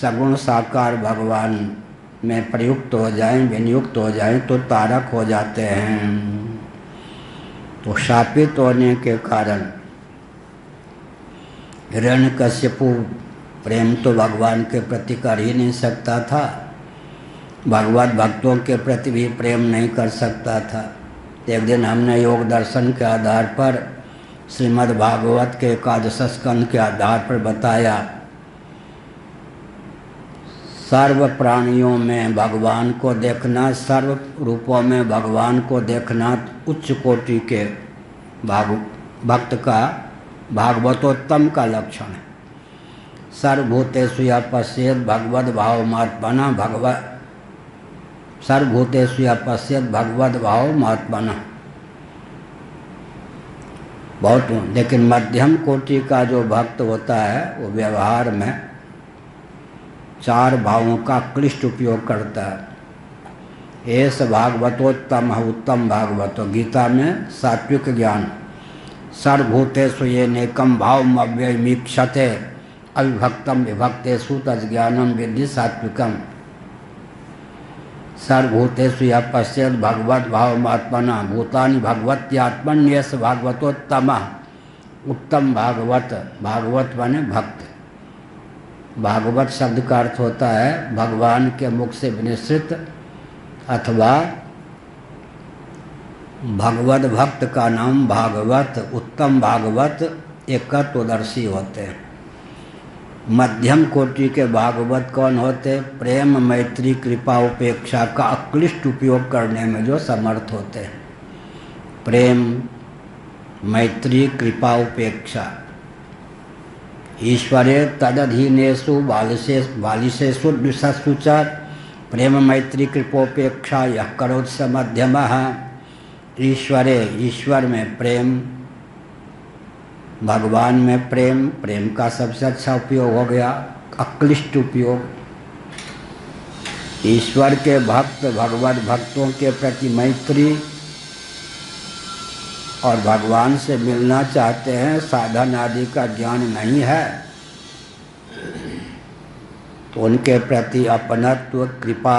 सगुण साकार भगवान में प्रयुक्त हो जाएं, विनियुक्त हो जाएं तो तारक हो जाते हैं। तो शापित होने के कारण हिरण्यकश्यपु प्रेम तो भगवान के प्रति कर ही नहीं सकता था, भगवत भक्तों के प्रति भी प्रेम नहीं कर सकता था। एक दिन हमने योग दर्शन के आधार पर श्रीमद् भागवत के एकादश स्कंध के आधार पर बताया सर्व प्राणियों में भगवान को देखना, सर्व रूपों में भगवान को देखना उच्च कोटि के भक्त का भागवतोत्तम का लक्षण है। सर्वभूतेषु यः पश्येत् भगवद् भावमात्मनः सर्वभूतेषु यः पश्येत् भगवद् भावमात्मनः। बहुत, लेकिन मध्यम कोटि का जो भक्त होता है वो व्यवहार में 4 भावों का क्लिष्ट उपयोग करता है। एष भागवतोत्तम उत्तम भागवतो, गीता में सात्विक ज्ञान। सर्वभूतेषु येनैकं भावम् अव्ययमीक्षते अविभक्तम विभक्तेषु तज्ज्ञानम विद्धि सात्विकम। सर्वभूतेषु यः पश्येत् भगवद् भावमात्मनः भूतानि भगवत्यात्मन्येष भागवतोत्तमः। उत्तम भागवत, भागवत माने भक्त। भागवत शब्द का अर्थ होता है भगवान के मुख से विनिश्चित अथवा भगवत भक्त का नाम भागवत। उत्तम भागवत एकत्वदर्शी होते हैं। मध्यम कोटि के भागवत कौन होते? प्रेम मैत्री कृपा उपेक्षा का अक्लिष्ट उपयोग करने में जो समर्थ होते हैं। प्रेम मैत्री कृपा उपेक्षा। ईश्वरे तदधीनेषु बालिशेषु द्विषत्सु च प्रेम मैत्री कृपोपेक्षा यः करोति स मध्यमः। ईश्वरे, ईश्वर में प्रेम, भगवान में प्रेम, प्रेम का सबसे अच्छा उपयोग हो गया अक्लिष्ट उपयोग। ईश्वर के भक्त भगवत भक्तों के प्रति मैत्री और भगवान से मिलना चाहते हैं, साधन आदि का ज्ञान नहीं है तो उनके प्रति अपनत्व कृपा,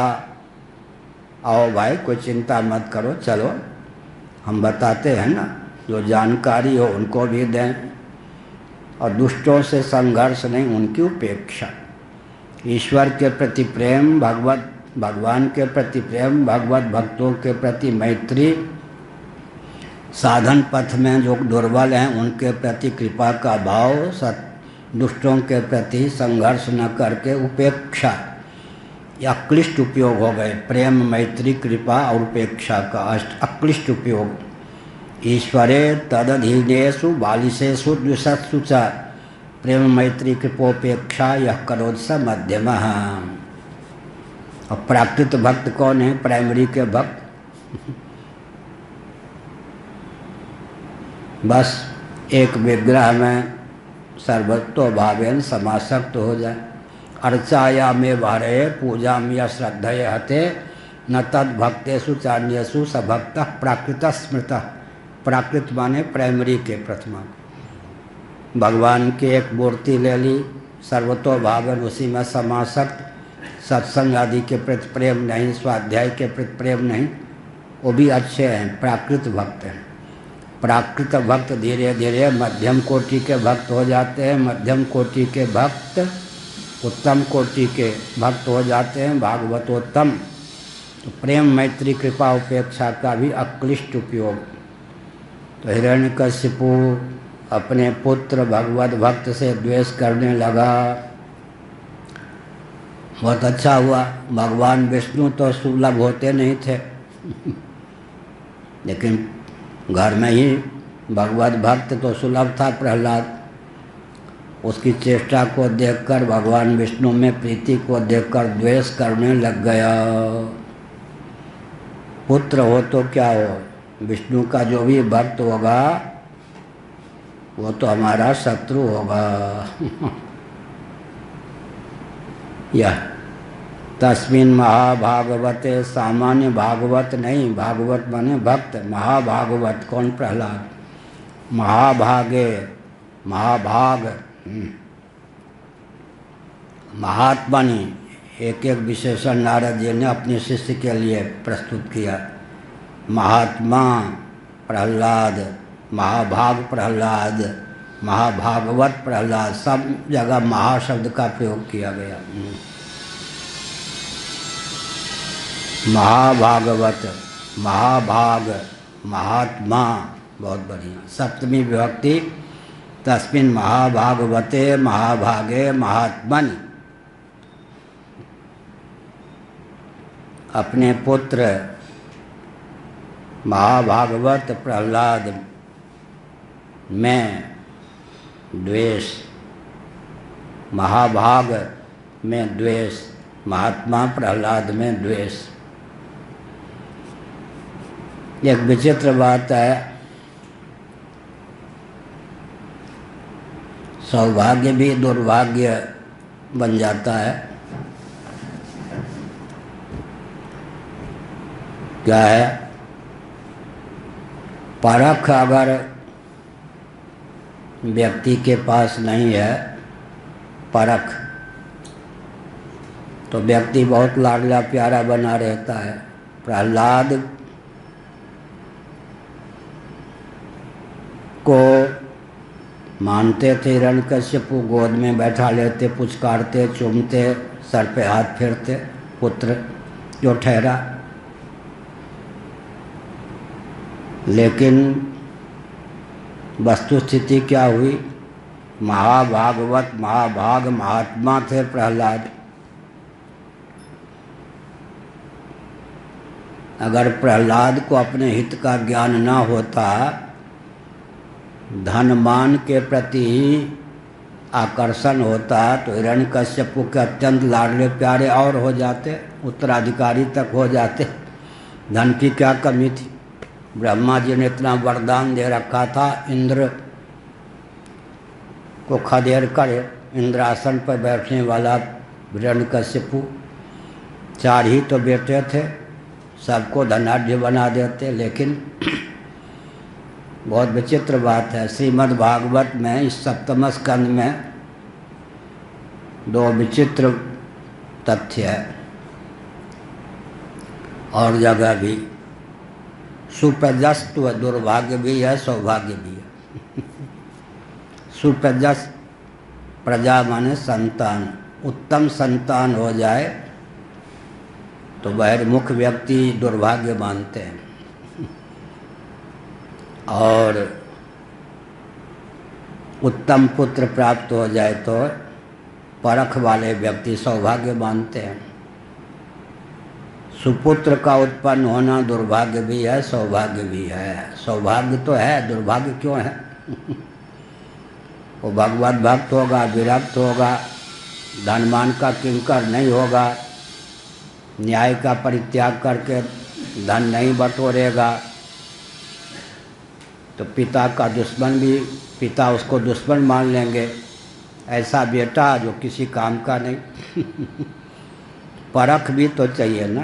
आओ भाई कोई चिंता मत करो, चलो हम बताते हैं ना, जो जानकारी हो उनको भी दें। और दुष्टों से संघर्ष नहीं, उनकी उपेक्षा। ईश्वर के प्रति प्रेम, भगवान के प्रति प्रेम, भगवत भक्तों के प्रति मैत्री, साधन पथ में जो दुर्बल हैं उनके प्रति कृपा का भाव, दुष्टों के प्रति संघर्ष न करके उपेक्षा। यह अक्लिष्ट उपयोग हो गए। प्रेम मैत्री कृपा और उपेक्षा का अक्लिष्ट उपयोग। ईश्वरे तदधीनेषु बालिशेषु द्विषत्सु च प्रेम मैत्री कृपोपेक्षा यः करोति स मध्यमः। और प्राकृत भक्त कौन है? प्राइमरी के भक्त। बस एक विग्रह में सर्वतो भावेन समासक्त हो जाए। अर्चाया में वारे पूजा में श्रद्धय हते न तद भक्तेषु चान्यसु सभक्त प्राकृत स्मृत। प्राकृत माने प्राइमरी के प्रथमा। भगवान की एक मूर्ति ले ली, सर्वतो भावन उसी में समासक्त, सत्संग आदि के प्रति प्रेम नहीं, स्वाध्याय के प्रति प्रेम नहीं, वो भी अच्छे हैं, प्राकृत भक्त हैं। प्राकृत भक्त धीरे धीरे मध्यम कोटि के भक्त हो जाते हैं। मध्यम कोटि के भक्त उत्तम कोटि के भक्त हो जाते हैं, भागवतोत्तम। तो प्रेम मैत्री कृपा उपेक्षा का भी अक्लिष्ट उपयोग। तो हिरण्यकशिपु अपने पुत्र भगवत भक्त से द्वेष करने लगा। बहुत अच्छा हुआ, भगवान विष्णु तो सुलभ होते नहीं थे लेकिन घर में ही भगवत भक्त तो सुलभ था प्रहलाद। उसकी चेष्टा को देखकर भगवान विष्णु में प्रीति को देखकर द्वेष करने लग गया। पुत्र हो तो क्या हो, विष्णु का जो भी भक्त होगा वो तो हमारा शत्रु होगा यह तस्मिन् महाभागवते, सामान्य भागवत नहीं, भागवत माने भक्त। महाभागवत कौन? प्रहलाद। महाभागे, महाभाग, महात्मनि, एक एक विशेषण नारद जी ने अपने शिष्य के लिए प्रस्तुत किया। महात्मा प्रहलाद, महाभाग प्रहलाद, महाभागवत प्रहलाद, सब जगह महाशब्द का प्रयोग किया गया। महाभागवत, महाभाग, महात्मा, बहुत बढ़िया। सप्तमी विभक्ति तस्मिन् महाभागवते महाभागे महात्मनि। अपने पुत्र महाभागवत प्रहलाद में द्वेष, महाभाग में द्वेष, महात्मा प्रहलाद में द्वेष। एक विचित्र बात है, सौभाग्य भी दुर्भाग्य बन जाता है। क्या है? परख अगर व्यक्ति के पास नहीं है, परख, तो व्यक्ति बहुत लाडला प्यारा बना रहता है। प्रहलाद को मानते थे हिरण्यकश्यपु, गोद में बैठा लेते, पुचकारते, चूमते, सर पे हाथ फेरते, पुत्र जो ठहरा। लेकिन वस्तुस्थिति क्या हुई? महाभागवत, महाभाग, महात्मा थे प्रहलाद। अगर प्रहलाद को अपने हित का ज्ञान न होता, धन मान के प्रति आकर्षण होता, तो हिरण्यकश्यपु के अत्यंत लाडले प्यारे और हो जाते, उत्तराधिकारी तक हो जाते। धन की क्या कमी थी? ब्रह्मा जी ने इतना वरदान दे रखा था, इंद्र को खदेड़ कर इंद्रासन पर बैठने वाला हिरण्यकश्यपु। 4 ही तो बेटे थे, सबको धनाढ्य बना देते। लेकिन बहुत विचित्र बात है, श्रीमद् भागवत में इस 7वें स्कंद में 2 विचित्र तथ्य है, और जगह भी। सुप्रजस्त्व दुर्भाग्य भी है, सौभाग्य भी है। सुप्रजस, प्रजा माने संतान, उत्तम संतान हो जाए तो बहिर्मुख व्यक्ति दुर्भाग्य मानते हैं, और उत्तम पुत्र प्राप्त हो जाए तो परख वाले व्यक्ति सौभाग्य मानते हैं। सुपुत्र का उत्पन्न होना दुर्भाग्य भी है, सौभाग्य भी है। सौभाग्य तो है, दुर्भाग्य क्यों है? वो भगवत भक्त होगा, विरक्त होगा, धनमान का किंकर नहीं होगा, न्याय का परित्याग करके धन नहीं बटोरेगा, तो पिता का दुश्मन भी, पिता उसको दुश्मन मान लेंगे। ऐसा बेटा जो किसी काम का नहीं। परख भी तो चाहिए ना,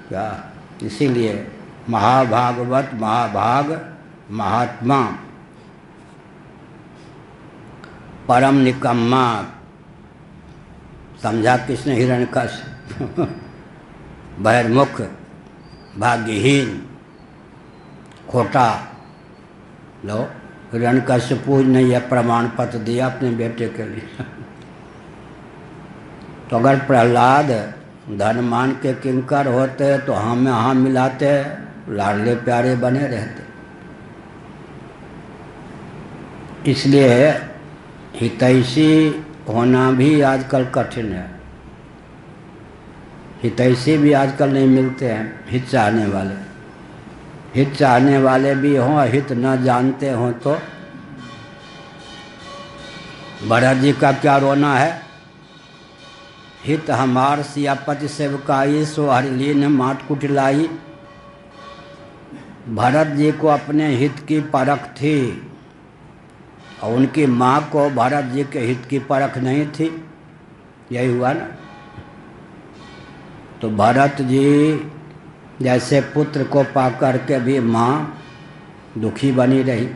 क्या? इसीलिए महाभागवत, महाभाग, महात्मा, परम निकम्मा समझा किसने? हिरण्यकश्यप। बहिर्मुख, भाग्यहीन, खोटा। लो, हिरण्यकश्यपु ने यह प्रमाण पत्र दिया अपने बेटे के लिए। तो अगर प्रहलाद धन मान के किंकर होते तो हम यहाँ मिलाते, लाडले प्यारे बने रहते। इसलिए हितैषी होना भी आजकल कठिन है। हितैषी भी आजकल नहीं मिलते हैं, हित चाहने वाले। हित चाहने वाले भी हों, हित न जानते हों तो। भरत जी का क्या रोना है? हित हमार सियापति सेवकाई, सो हरिलीन मात कुटिलाई। भरत जी को अपने हित की परख थी, और उनकी माँ को भरत जी के हित की परख नहीं थी। यही हुआ ना। तो भरत जी जैसे पुत्र को पाकर के भी माँ दुखी बनी रही।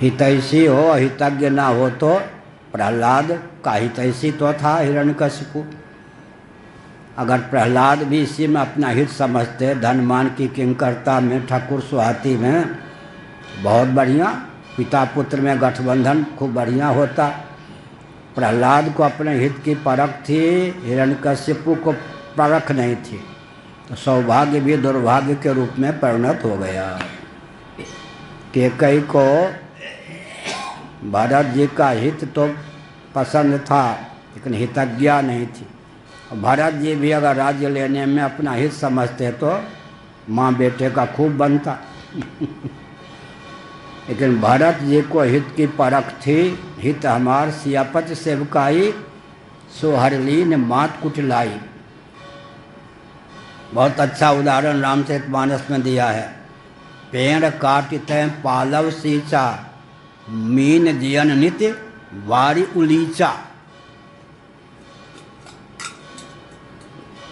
हितैषी हो, हितज्ञ ना हो तो प्रहलाद का हितैषी तो था हिरण्यकशिपु। अगर प्रहलाद भी इसी में अपना हित समझते, धनमान की किंकरता में, ठाकुर सुहाती में, बहुत बढ़िया, पिता पुत्र में गठबंधन खूब बढ़िया होता। प्रहलाद को अपने हित की परख थी, हिरण्यकशिपु को परख नहीं थी, तो सौभाग्य भी दुर्भाग्य के रूप में परिणत हो गया। कैकेयी को भरत जी का हित तो पसंद था, लेकिन हितज्ञा नहीं थी। भरत जी भी अगर राज्य लेने में अपना हित समझते तो माँ बेटे का खूब बनता। लेकिन भरत जी को हित की परख थी। हित हमार सियापत सेवकाई, सोहरलीन मात कुटलाई। बहुत अच्छा उदाहरण रामचरितमानस में दिया है। पेड़ काटते पालव सींचा, मीन जियन नित्य वारी उलीचा।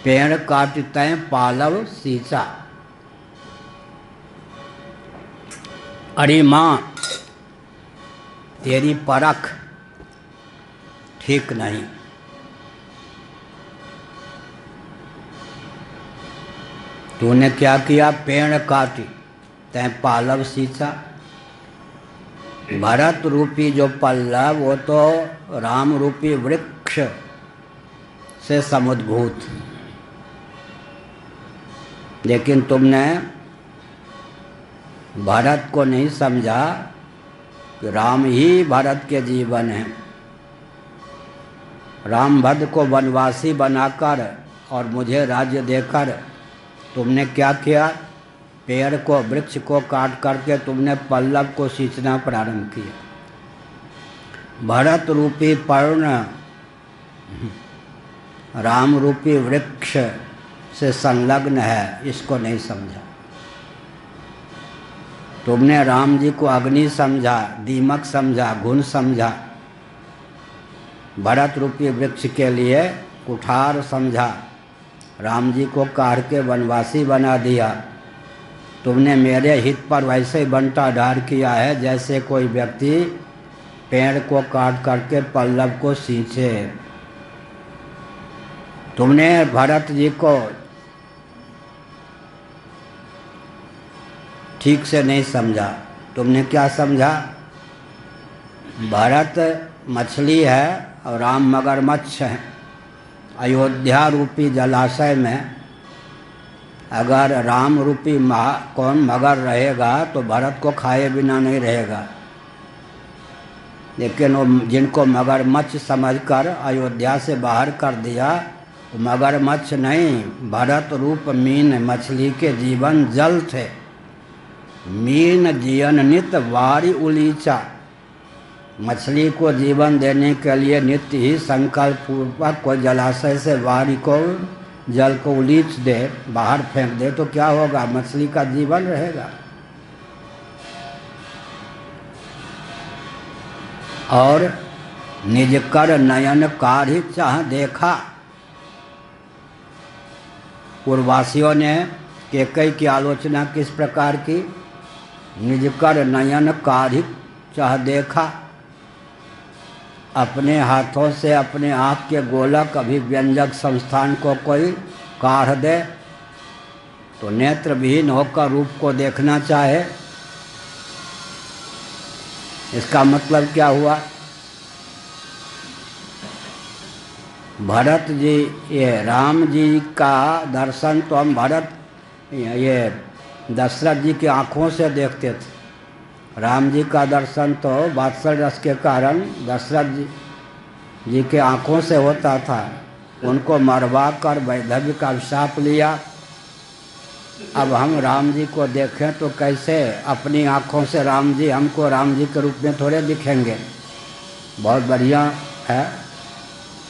पेड़ काटते पालव सींचा। अरे माँ तेरी परख ठीक नहीं। तूने क्या किया? पेड़ काटी तैं पालव सींचा। भरत रूपी जो पल्लव वो तो राम रूपी वृक्ष से समुद्भूत, लेकिन तुमने भरत को नहीं समझा कि राम ही भरत के जीवन है। रामभद्र को वनवासी बनाकर और मुझे राज्य देकर तुमने क्या किया? पेड़ को, वृक्ष को काट करके तुमने पल्लव को सींचना प्रारंभ किया। भरत रूपी पर्ण राम रूपी वृक्ष से संलग्न है, इसको नहीं समझा। तुमने राम जी को अग्नि समझा, दीमक समझा, घुन समझा। भरत रूपी वृक्ष के लिए कुठार समझा। राम जी को काढ़ के वनवासी बना दिया। तुमने मेरे हित पर वैसे ही बंटाढार किया है जैसे कोई व्यक्ति पेड़ को काट करके पल्लव को सींचे। तुमने भरत जी को ठीक से नहीं समझा। तुमने क्या समझा? भरत मछली है और राम मगरमच्छ है। अयोध्या रूपी जलाशय में अगर राम रूपी कौन मगर रहेगा तो भरत को खाए बिना नहीं रहेगा। लेकिन वो जिनको मगरमच्छ समझकर अयोध्या से बाहर कर दिया, वो मगरमच्छ नहीं, भरत रूप मीन मछली के जीवन जल थे। मीन जीवन नित वारी उलीचा। मछली को जीवन देने के लिए नित्य ही संकल्प पूर्वक कोई जलाशय से वारी को, जल को उलीच दे, बाहर फेंक दे तो क्या होगा? मछली का जीवन रहेगा। और निज कर नयन कार्य चाह देखा। पूर्ववासियों ने कैकेयी की आलोचना किस प्रकार की? निज कर नयन कार्य चाह देखा। अपने हाथों से अपने आँख के गोलक अभिव्यंजक संस्थान को कोई काढ़ दे तो नेत्र विहीन होकर रूप को देखना चाहे। इसका मतलब क्या हुआ? भरत जी, ये राम जी का दर्शन तो हम ये दशरथ जी की आँखों से देखते थे। राम जी का दर्शन तो वात्सल्य रस के कारण दशरथ जी के आँखों से होता था। उनको मरवा कर वैधव्य का अभिशाप लिया। अब हम राम जी को देखें तो कैसे? अपनी आँखों से राम जी हमको राम जी के रूप में थोड़े दिखेंगे। बहुत बढ़िया है।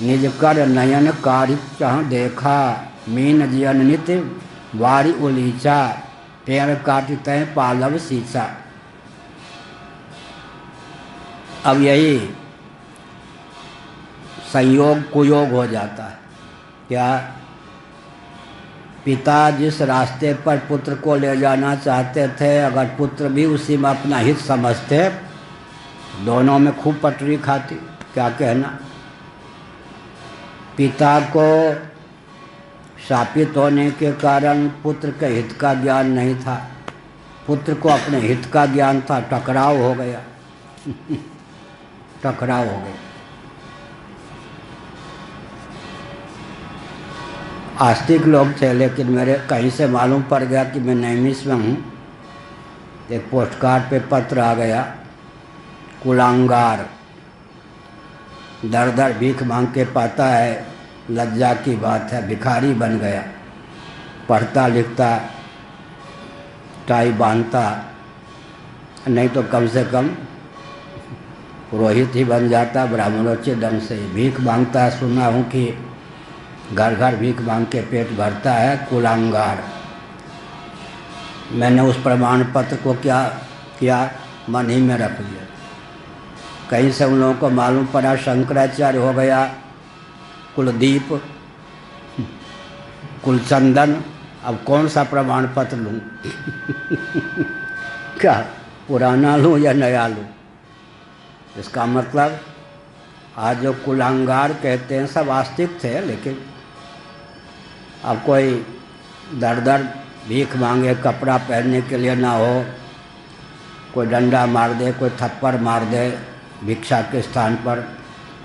निज कर नयन कार्य चाह देखा, मीन जियन नित्य वारी उलीचा। पेड़ काटते पालव सींचा। अब यही संयोग कुयोग हो जाता है। क्या? पिता जिस रास्ते पर पुत्र को ले जाना चाहते थे, अगर पुत्र भी उसी में अपना हित समझते, दोनों में खूब पटरी खाती। क्या कहना? पिता को शापित होने के कारण पुत्र के हित का ज्ञान नहीं था, पुत्र को अपने हित का ज्ञान था। टकराव हो गया। टकराव हो गया। आस्तिक लोग थे, लेकिन मेरे कहीं से मालूम पड़ गया कि मैं नैमिष में हूँ। एक पोस्टकार्ड पे पत्र आ गया, कुलांगार दर दर भीख मांग के पाता है लज्जा की बात है, भिखारी बन गया, पढ़ता लिखता, टाई बांधता, नहीं तो कम से कम पुरोहित ही बन जाता, ब्राह्मणोचित ढंग से भीख मांगता। सुना हूँ कि घर घर भीख मांग के पेट भरता है कुलांगार। मैंने उस प्रमाण पत्र को क्या किया, मन ही में रख लिया। कहीं से उन लोगों को मालूम पड़ा शंकराचार्य हो गया कुलदीप, कुलचंदन, अब कौन सा प्रमाण पत्र लूँ? क्या पुराना लूँ या नया लूँ? इसका मतलब आज जो कुलांगार कहते हैं सब आस्तिक थे, लेकिन अब कोई दर दर भीख मांगे, कपड़ा पहनने के लिए ना हो, कोई डंडा मार दे, कोई थप्पड़ मार दे भिक्षा के स्थान पर।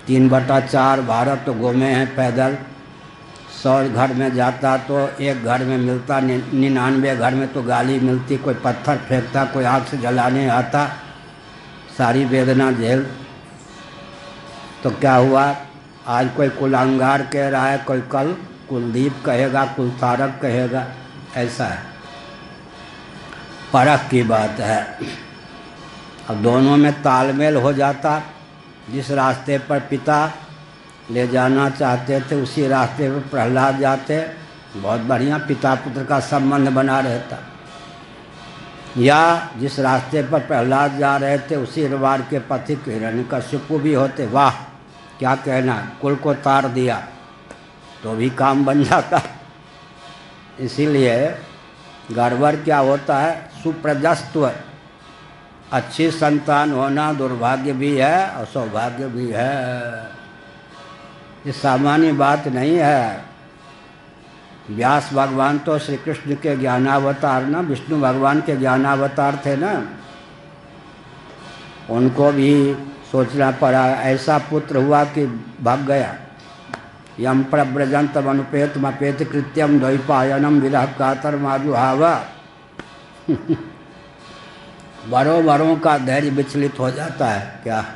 3/4 भारत तो घूमे हैं पैदल। 100 घर में जाता तो एक घर में मिलता, 99 घर में तो गाली मिलती, कोई पत्थर फेंकता, कोई आग से जलाने आता, सारी वेदना झेल। तो क्या हुआ, आज कोई कुलांगार कह रहा है, कोई कल कुलदीप कहेगा, कुलतारक कहेगा, ऐसा है। परख की बात है। अब दोनों में तालमेल हो जाता। जिस रास्ते पर पिता ले जाना चाहते थे उसी रास्ते पर प्रहलाद जाते, बहुत बढ़िया पिता पुत्र का संबंध बना रहता। या जिस रास्ते पर प्रहलाद जा रहे थे उसी रवार के पथिक हिरण्यकश्यपु भी होते, वाह क्या कहना, कुल को तार दिया तो भी काम बन जाता। इसीलिए गड़बड़ क्या होता है, सुप्रजस्त्व, अच्छी संतान होना दुर्भाग्य भी है और सौभाग्य भी है। ये सामान्य बात नहीं है। व्यास भगवान तो श्री कृष्ण के ज्ञानावतार ना, विष्णु भगवान के ज्ञानावतार थे ना, उनको भी सोचना पड़ा। ऐसा पुत्र हुआ कि भाग गया। यम प्रव्रजंतम अनुपेत मपेत कृत्यम द्वैपायनम विरह कातर माजुहावा। बड़ों बड़ों का धैर्य विचलित हो जाता है। क्या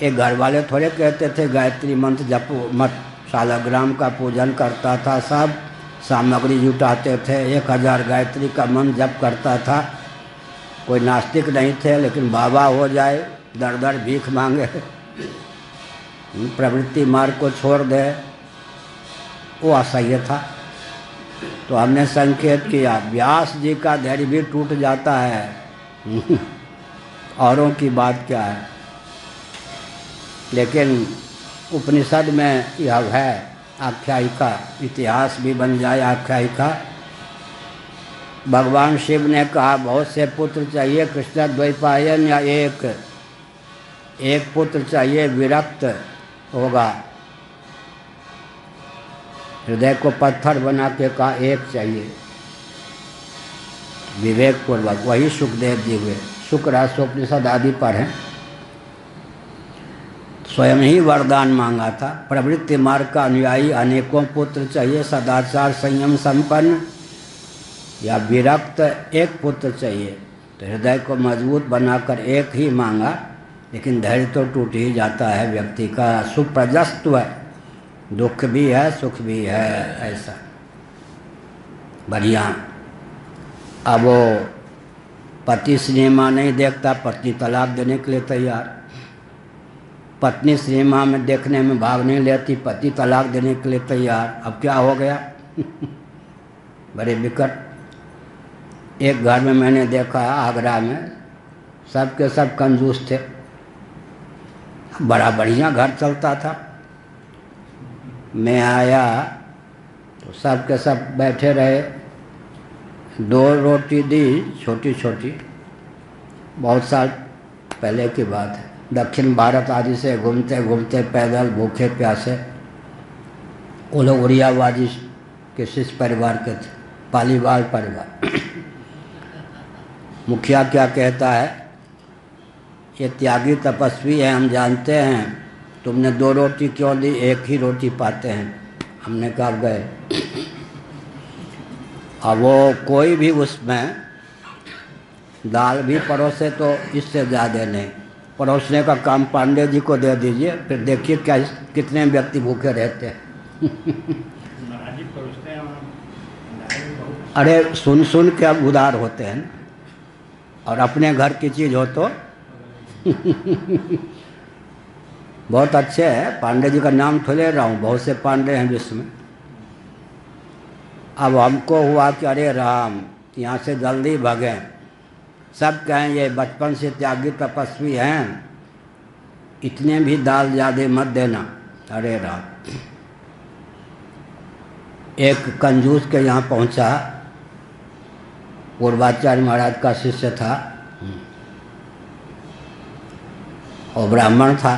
एक घर वाले थोड़े कहते थे गायत्री मंत्र जप मत, शालग्राम का पूजन करता था, सब सामग्री जुटाते थे, 1000 गायत्री का मंत्र जप करता था। कोई नास्तिक नहीं थे, लेकिन बाबा हो जाए, दर दर भीख मांगे, प्रवृत्ति मार्ग को छोड़ दे, वो असह्य था। तो हमने संकेत किया, व्यास जी का धैर्य भी टूट जाता है। औरों की बात क्या है। लेकिन उपनिषद में यह है आख्यायिका, इतिहास भी बन जाए आख्यायिका। भगवान शिव ने कहा बहुत से पुत्र चाहिए कृष्ण द्वैपायन, या एक पुत्र चाहिए, विरक्त होगा। हृदय को पत्थर बना के कहा एक चाहिए, विवेक पूर्वक। वही सुखदेव जी हुए। शुक रहस्योपनिषद आदि पर हैं। स्वयं ही वरदान मांगा था। प्रवृत्ति मार्ग का अनुयायी अनेकों पुत्र चाहिए, सदाचार संयम संपन्न, या विरक्त एक पुत्र चाहिए। तो हृदय को मजबूत बनाकर एक ही मांगा, लेकिन धैर्य तो टूट ही जाता है व्यक्ति का। सुप्रजस्त्व, दुख भी है सुख भी है, ऐसा बढ़िया। अब वो पति सिनेमा नहीं देखता, पत्नी तलाक देने के लिए तैयार। पत्नी सिनेमा में देखने में भाग नहीं लेती, पति तलाक देने के लिए तैयार। अब क्या हो गया? बड़े विकट। एक घर में मैंने देखा आगरा में, सब के सब कंजूस थे, बड़ा बढ़िया घर चलता था। मैं आया तो सब के सब बैठे रहे, 2 रोटी दी छोटी छोटी, बहुत साल पहले की बात है। दक्षिण भारत आदि से घूमते घूमते पैदल भूखे प्यासे, वो लोग उड़ियाबाजी के शिष्य परिवार के थे, पालीवाल परिवार। मुखिया क्या कहता है, ये त्यागी तपस्वी है, हम जानते हैं, तुमने 2 रोटी क्यों दी, एक ही रोटी पाते हैं। हमने कहा गए। अब वो कोई भी उसमें दाल भी परोसे तो इससे ज़्यादा नहीं, परोसने का काम पांडे जी को दे दीजिए, फिर देखिए क्या कितने व्यक्ति भूखे रहते हैं। अरे सुन सुन के अब उदार होते हैं ना, और अपने घर की चीज़ हो तो बहुत अच्छे है। पांडे जी का नाम तो ले रहा हूँ, बहुत से पांडे हैं विश्व में। अब हमको हुआ कि अरे राम, यहाँ से जल्दी भागें। सब कहें ये बचपन से त्यागी तपस्वी हैं, इतने भी दाल ज़्यादा मत देना। अरे राम, एक कंजूस के यहाँ पहुँचा, पूर्वाचार्य महाराज का शिष्य था और ब्राह्मण था।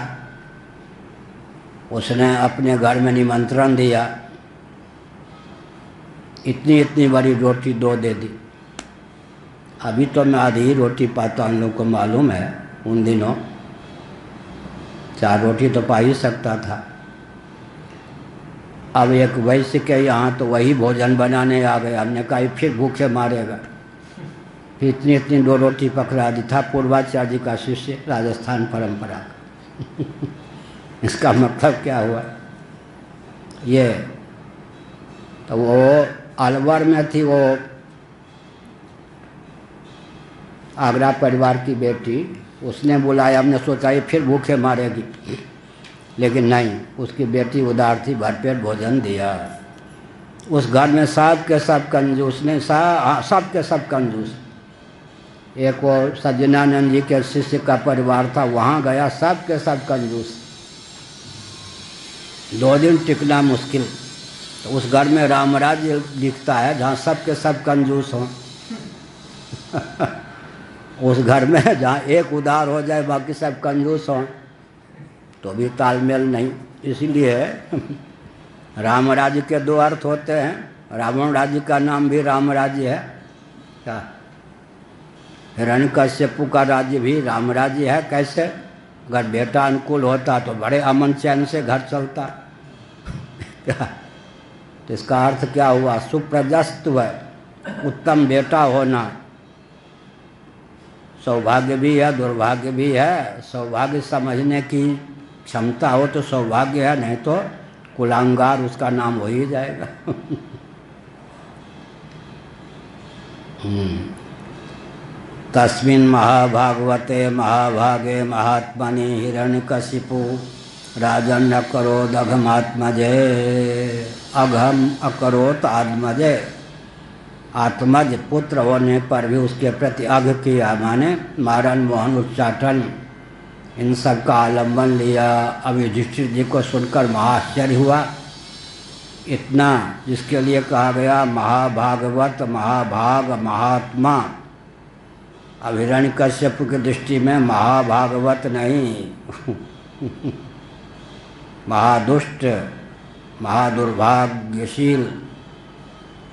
उसने अपने घर में निमंत्रण दिया, इतनी इतनी बड़ी रोटी 2 दे दी। अभी तो मैं आधी ही रोटी पाता हूँ, लोगों को मालूम है। उन दिनों 4 रोटी तो पा ही सकता था। अब एक वैश्य के यहाँ तो वही भोजन बनाने आ गया। हमने कहा फिर भूखे मारेगा, फिर इतनी इतनी 2 रोटी पकड़ा दी। था पूर्वाचार्य जी का शिष्य, राजस्थान परंपरा का। इसका मतलब क्या हुआ, ये तो वो अलवर में थी, वो आगरा परिवार की बेटी। उसने बुलाया, हमने सोचा ये फिर भूखे मारेगी, लेकिन नहीं, उसकी बेटी उदार थी, भरपेट भोजन दिया। उस घर में सब के सब कंजूस ने, सब के सब कंजूस। एक वो सज्जनानंद जी के शिष्य का परिवार था, वहाँ गया, सब के सब कंजूस। 2 दिन टिकना मुश्किल। तो उस घर में रामराज्य दिखता है जहाँ सब के सब कंजूस हों। उस घर में जहाँ एक उदार हो जाए बाकी सब कंजूस हों तो भी तालमेल नहीं। इसलिए राम राज्य के 2 अर्थ होते हैं। रावण राज्य का नाम भी राम राज्य है। क्या हिरण्यकश्यप का राज्य भी राम राज्य है। कैसे? अगर बेटा अनुकूल होता तो बड़े अमन चैन से घर चलता। क्या तो इसका अर्थ क्या हुआ? सुप्रजस्तव, उत्तम बेटा होना सौभाग्य भी है, दुर्भाग्य भी है। सौभाग्य समझने की क्षमता हो तो सौभाग्य है, नहीं तो कुलांगार उसका नाम हो ही जाएगा। तस्मिन् महाभागवते महाभागे महात्मनि हिरण्यकशिपु राजन् अकरोत् अघमात्मजे। अघम अकरोत् आत्मजे। आत्मज पुत्र होने पर भी उसके प्रति अघ किया, माने मारन मोहन उच्चाटन इन सब का आलम्बन लिया। अब युधिष्ठिर जी को सुनकर महाआश्चर्य हुआ। इतना जिसके लिए कहा गया महाभागवत, महाभाग, महात्मा। अब हिरण्यकश्यप की दृष्टि में महाभागवत नहीं, महादुष्ट, महादुर्भाग्यशील,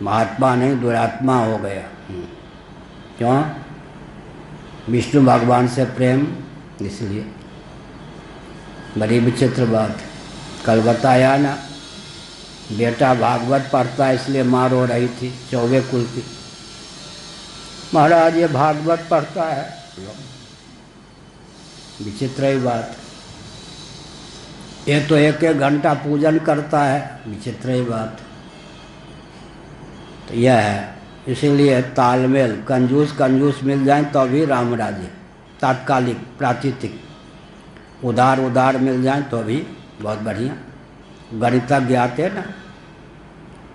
महात्मा नहीं दुरात्मा हो गया। क्यों? विष्णु भगवान से प्रेम, इसलिए। बड़ी विचित्र बात। कल बताया ना, बेटा भागवत पढ़ता है इसलिए माँ रो रही थी, 24 कुल की। महाराज ये भागवत पढ़ता है, विचित्र ही बात। ये तो 1-1 घंटा पूजन करता है, विचित्र ही बात। तो यह है। इसीलिए तालमेल, कंजूस कंजूस मिल जाए तो भी राम राज्य, तात्कालिक प्रातिथिक। उदार उदार मिल जाए तो भी बहुत बढ़िया। गणितज्ञ आते ना,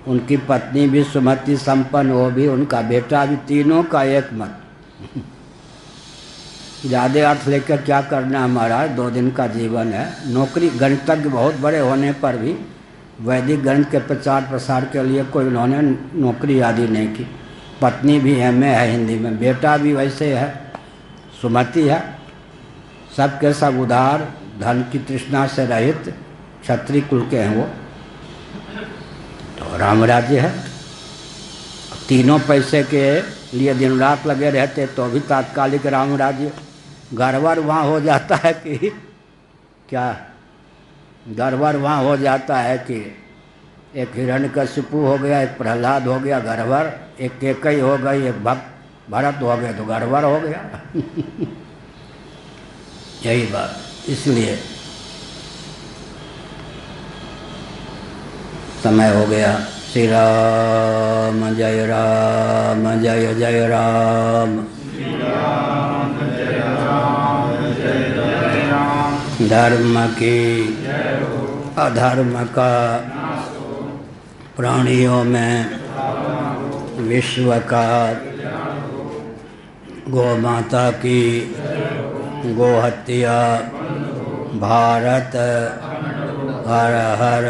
उनकी पत्नी भी सुमति संपन्न हो भी, उनका बेटा भी, तीनों का एक मत। ज़्यादा अर्थ लेकर क्या करना हमारा, 2 दिन का जीवन है। नौकरी, गणितज्ञ बहुत बड़े होने पर भी वैदिक गणित के प्रचार प्रसार के लिए कोई उन्होंने नौकरी आदि नहीं की। पत्नी भी MA है हिंदी में, बेटा भी वैसे है, सुमति है। सब के सब उदार, धन की तृष्णा से रहित, क्षत्रिय कुल के हैं वो। तो राम राज्य है। तीनों पैसे के लिए दिन रात लगे रहते तो भी तात्कालिक राम राज्य। गड़बड़ वहाँ हो जाता है कि क्या, गड़बड़ वहाँ हो जाता है कि एक हिरण्यकशिपु हो गया, एक प्रहलाद हो गया, गड़बड़। एक केकई हो गई, एक भरत हो गए तो गड़बड़ हो गया। यही बात। इसलिए समय हो गया। श्री राम जय राम, जय जय राम। धर्म की अधर्म का प्राणियों में विश्व का गौ माता की गोहत्या भारत हर हर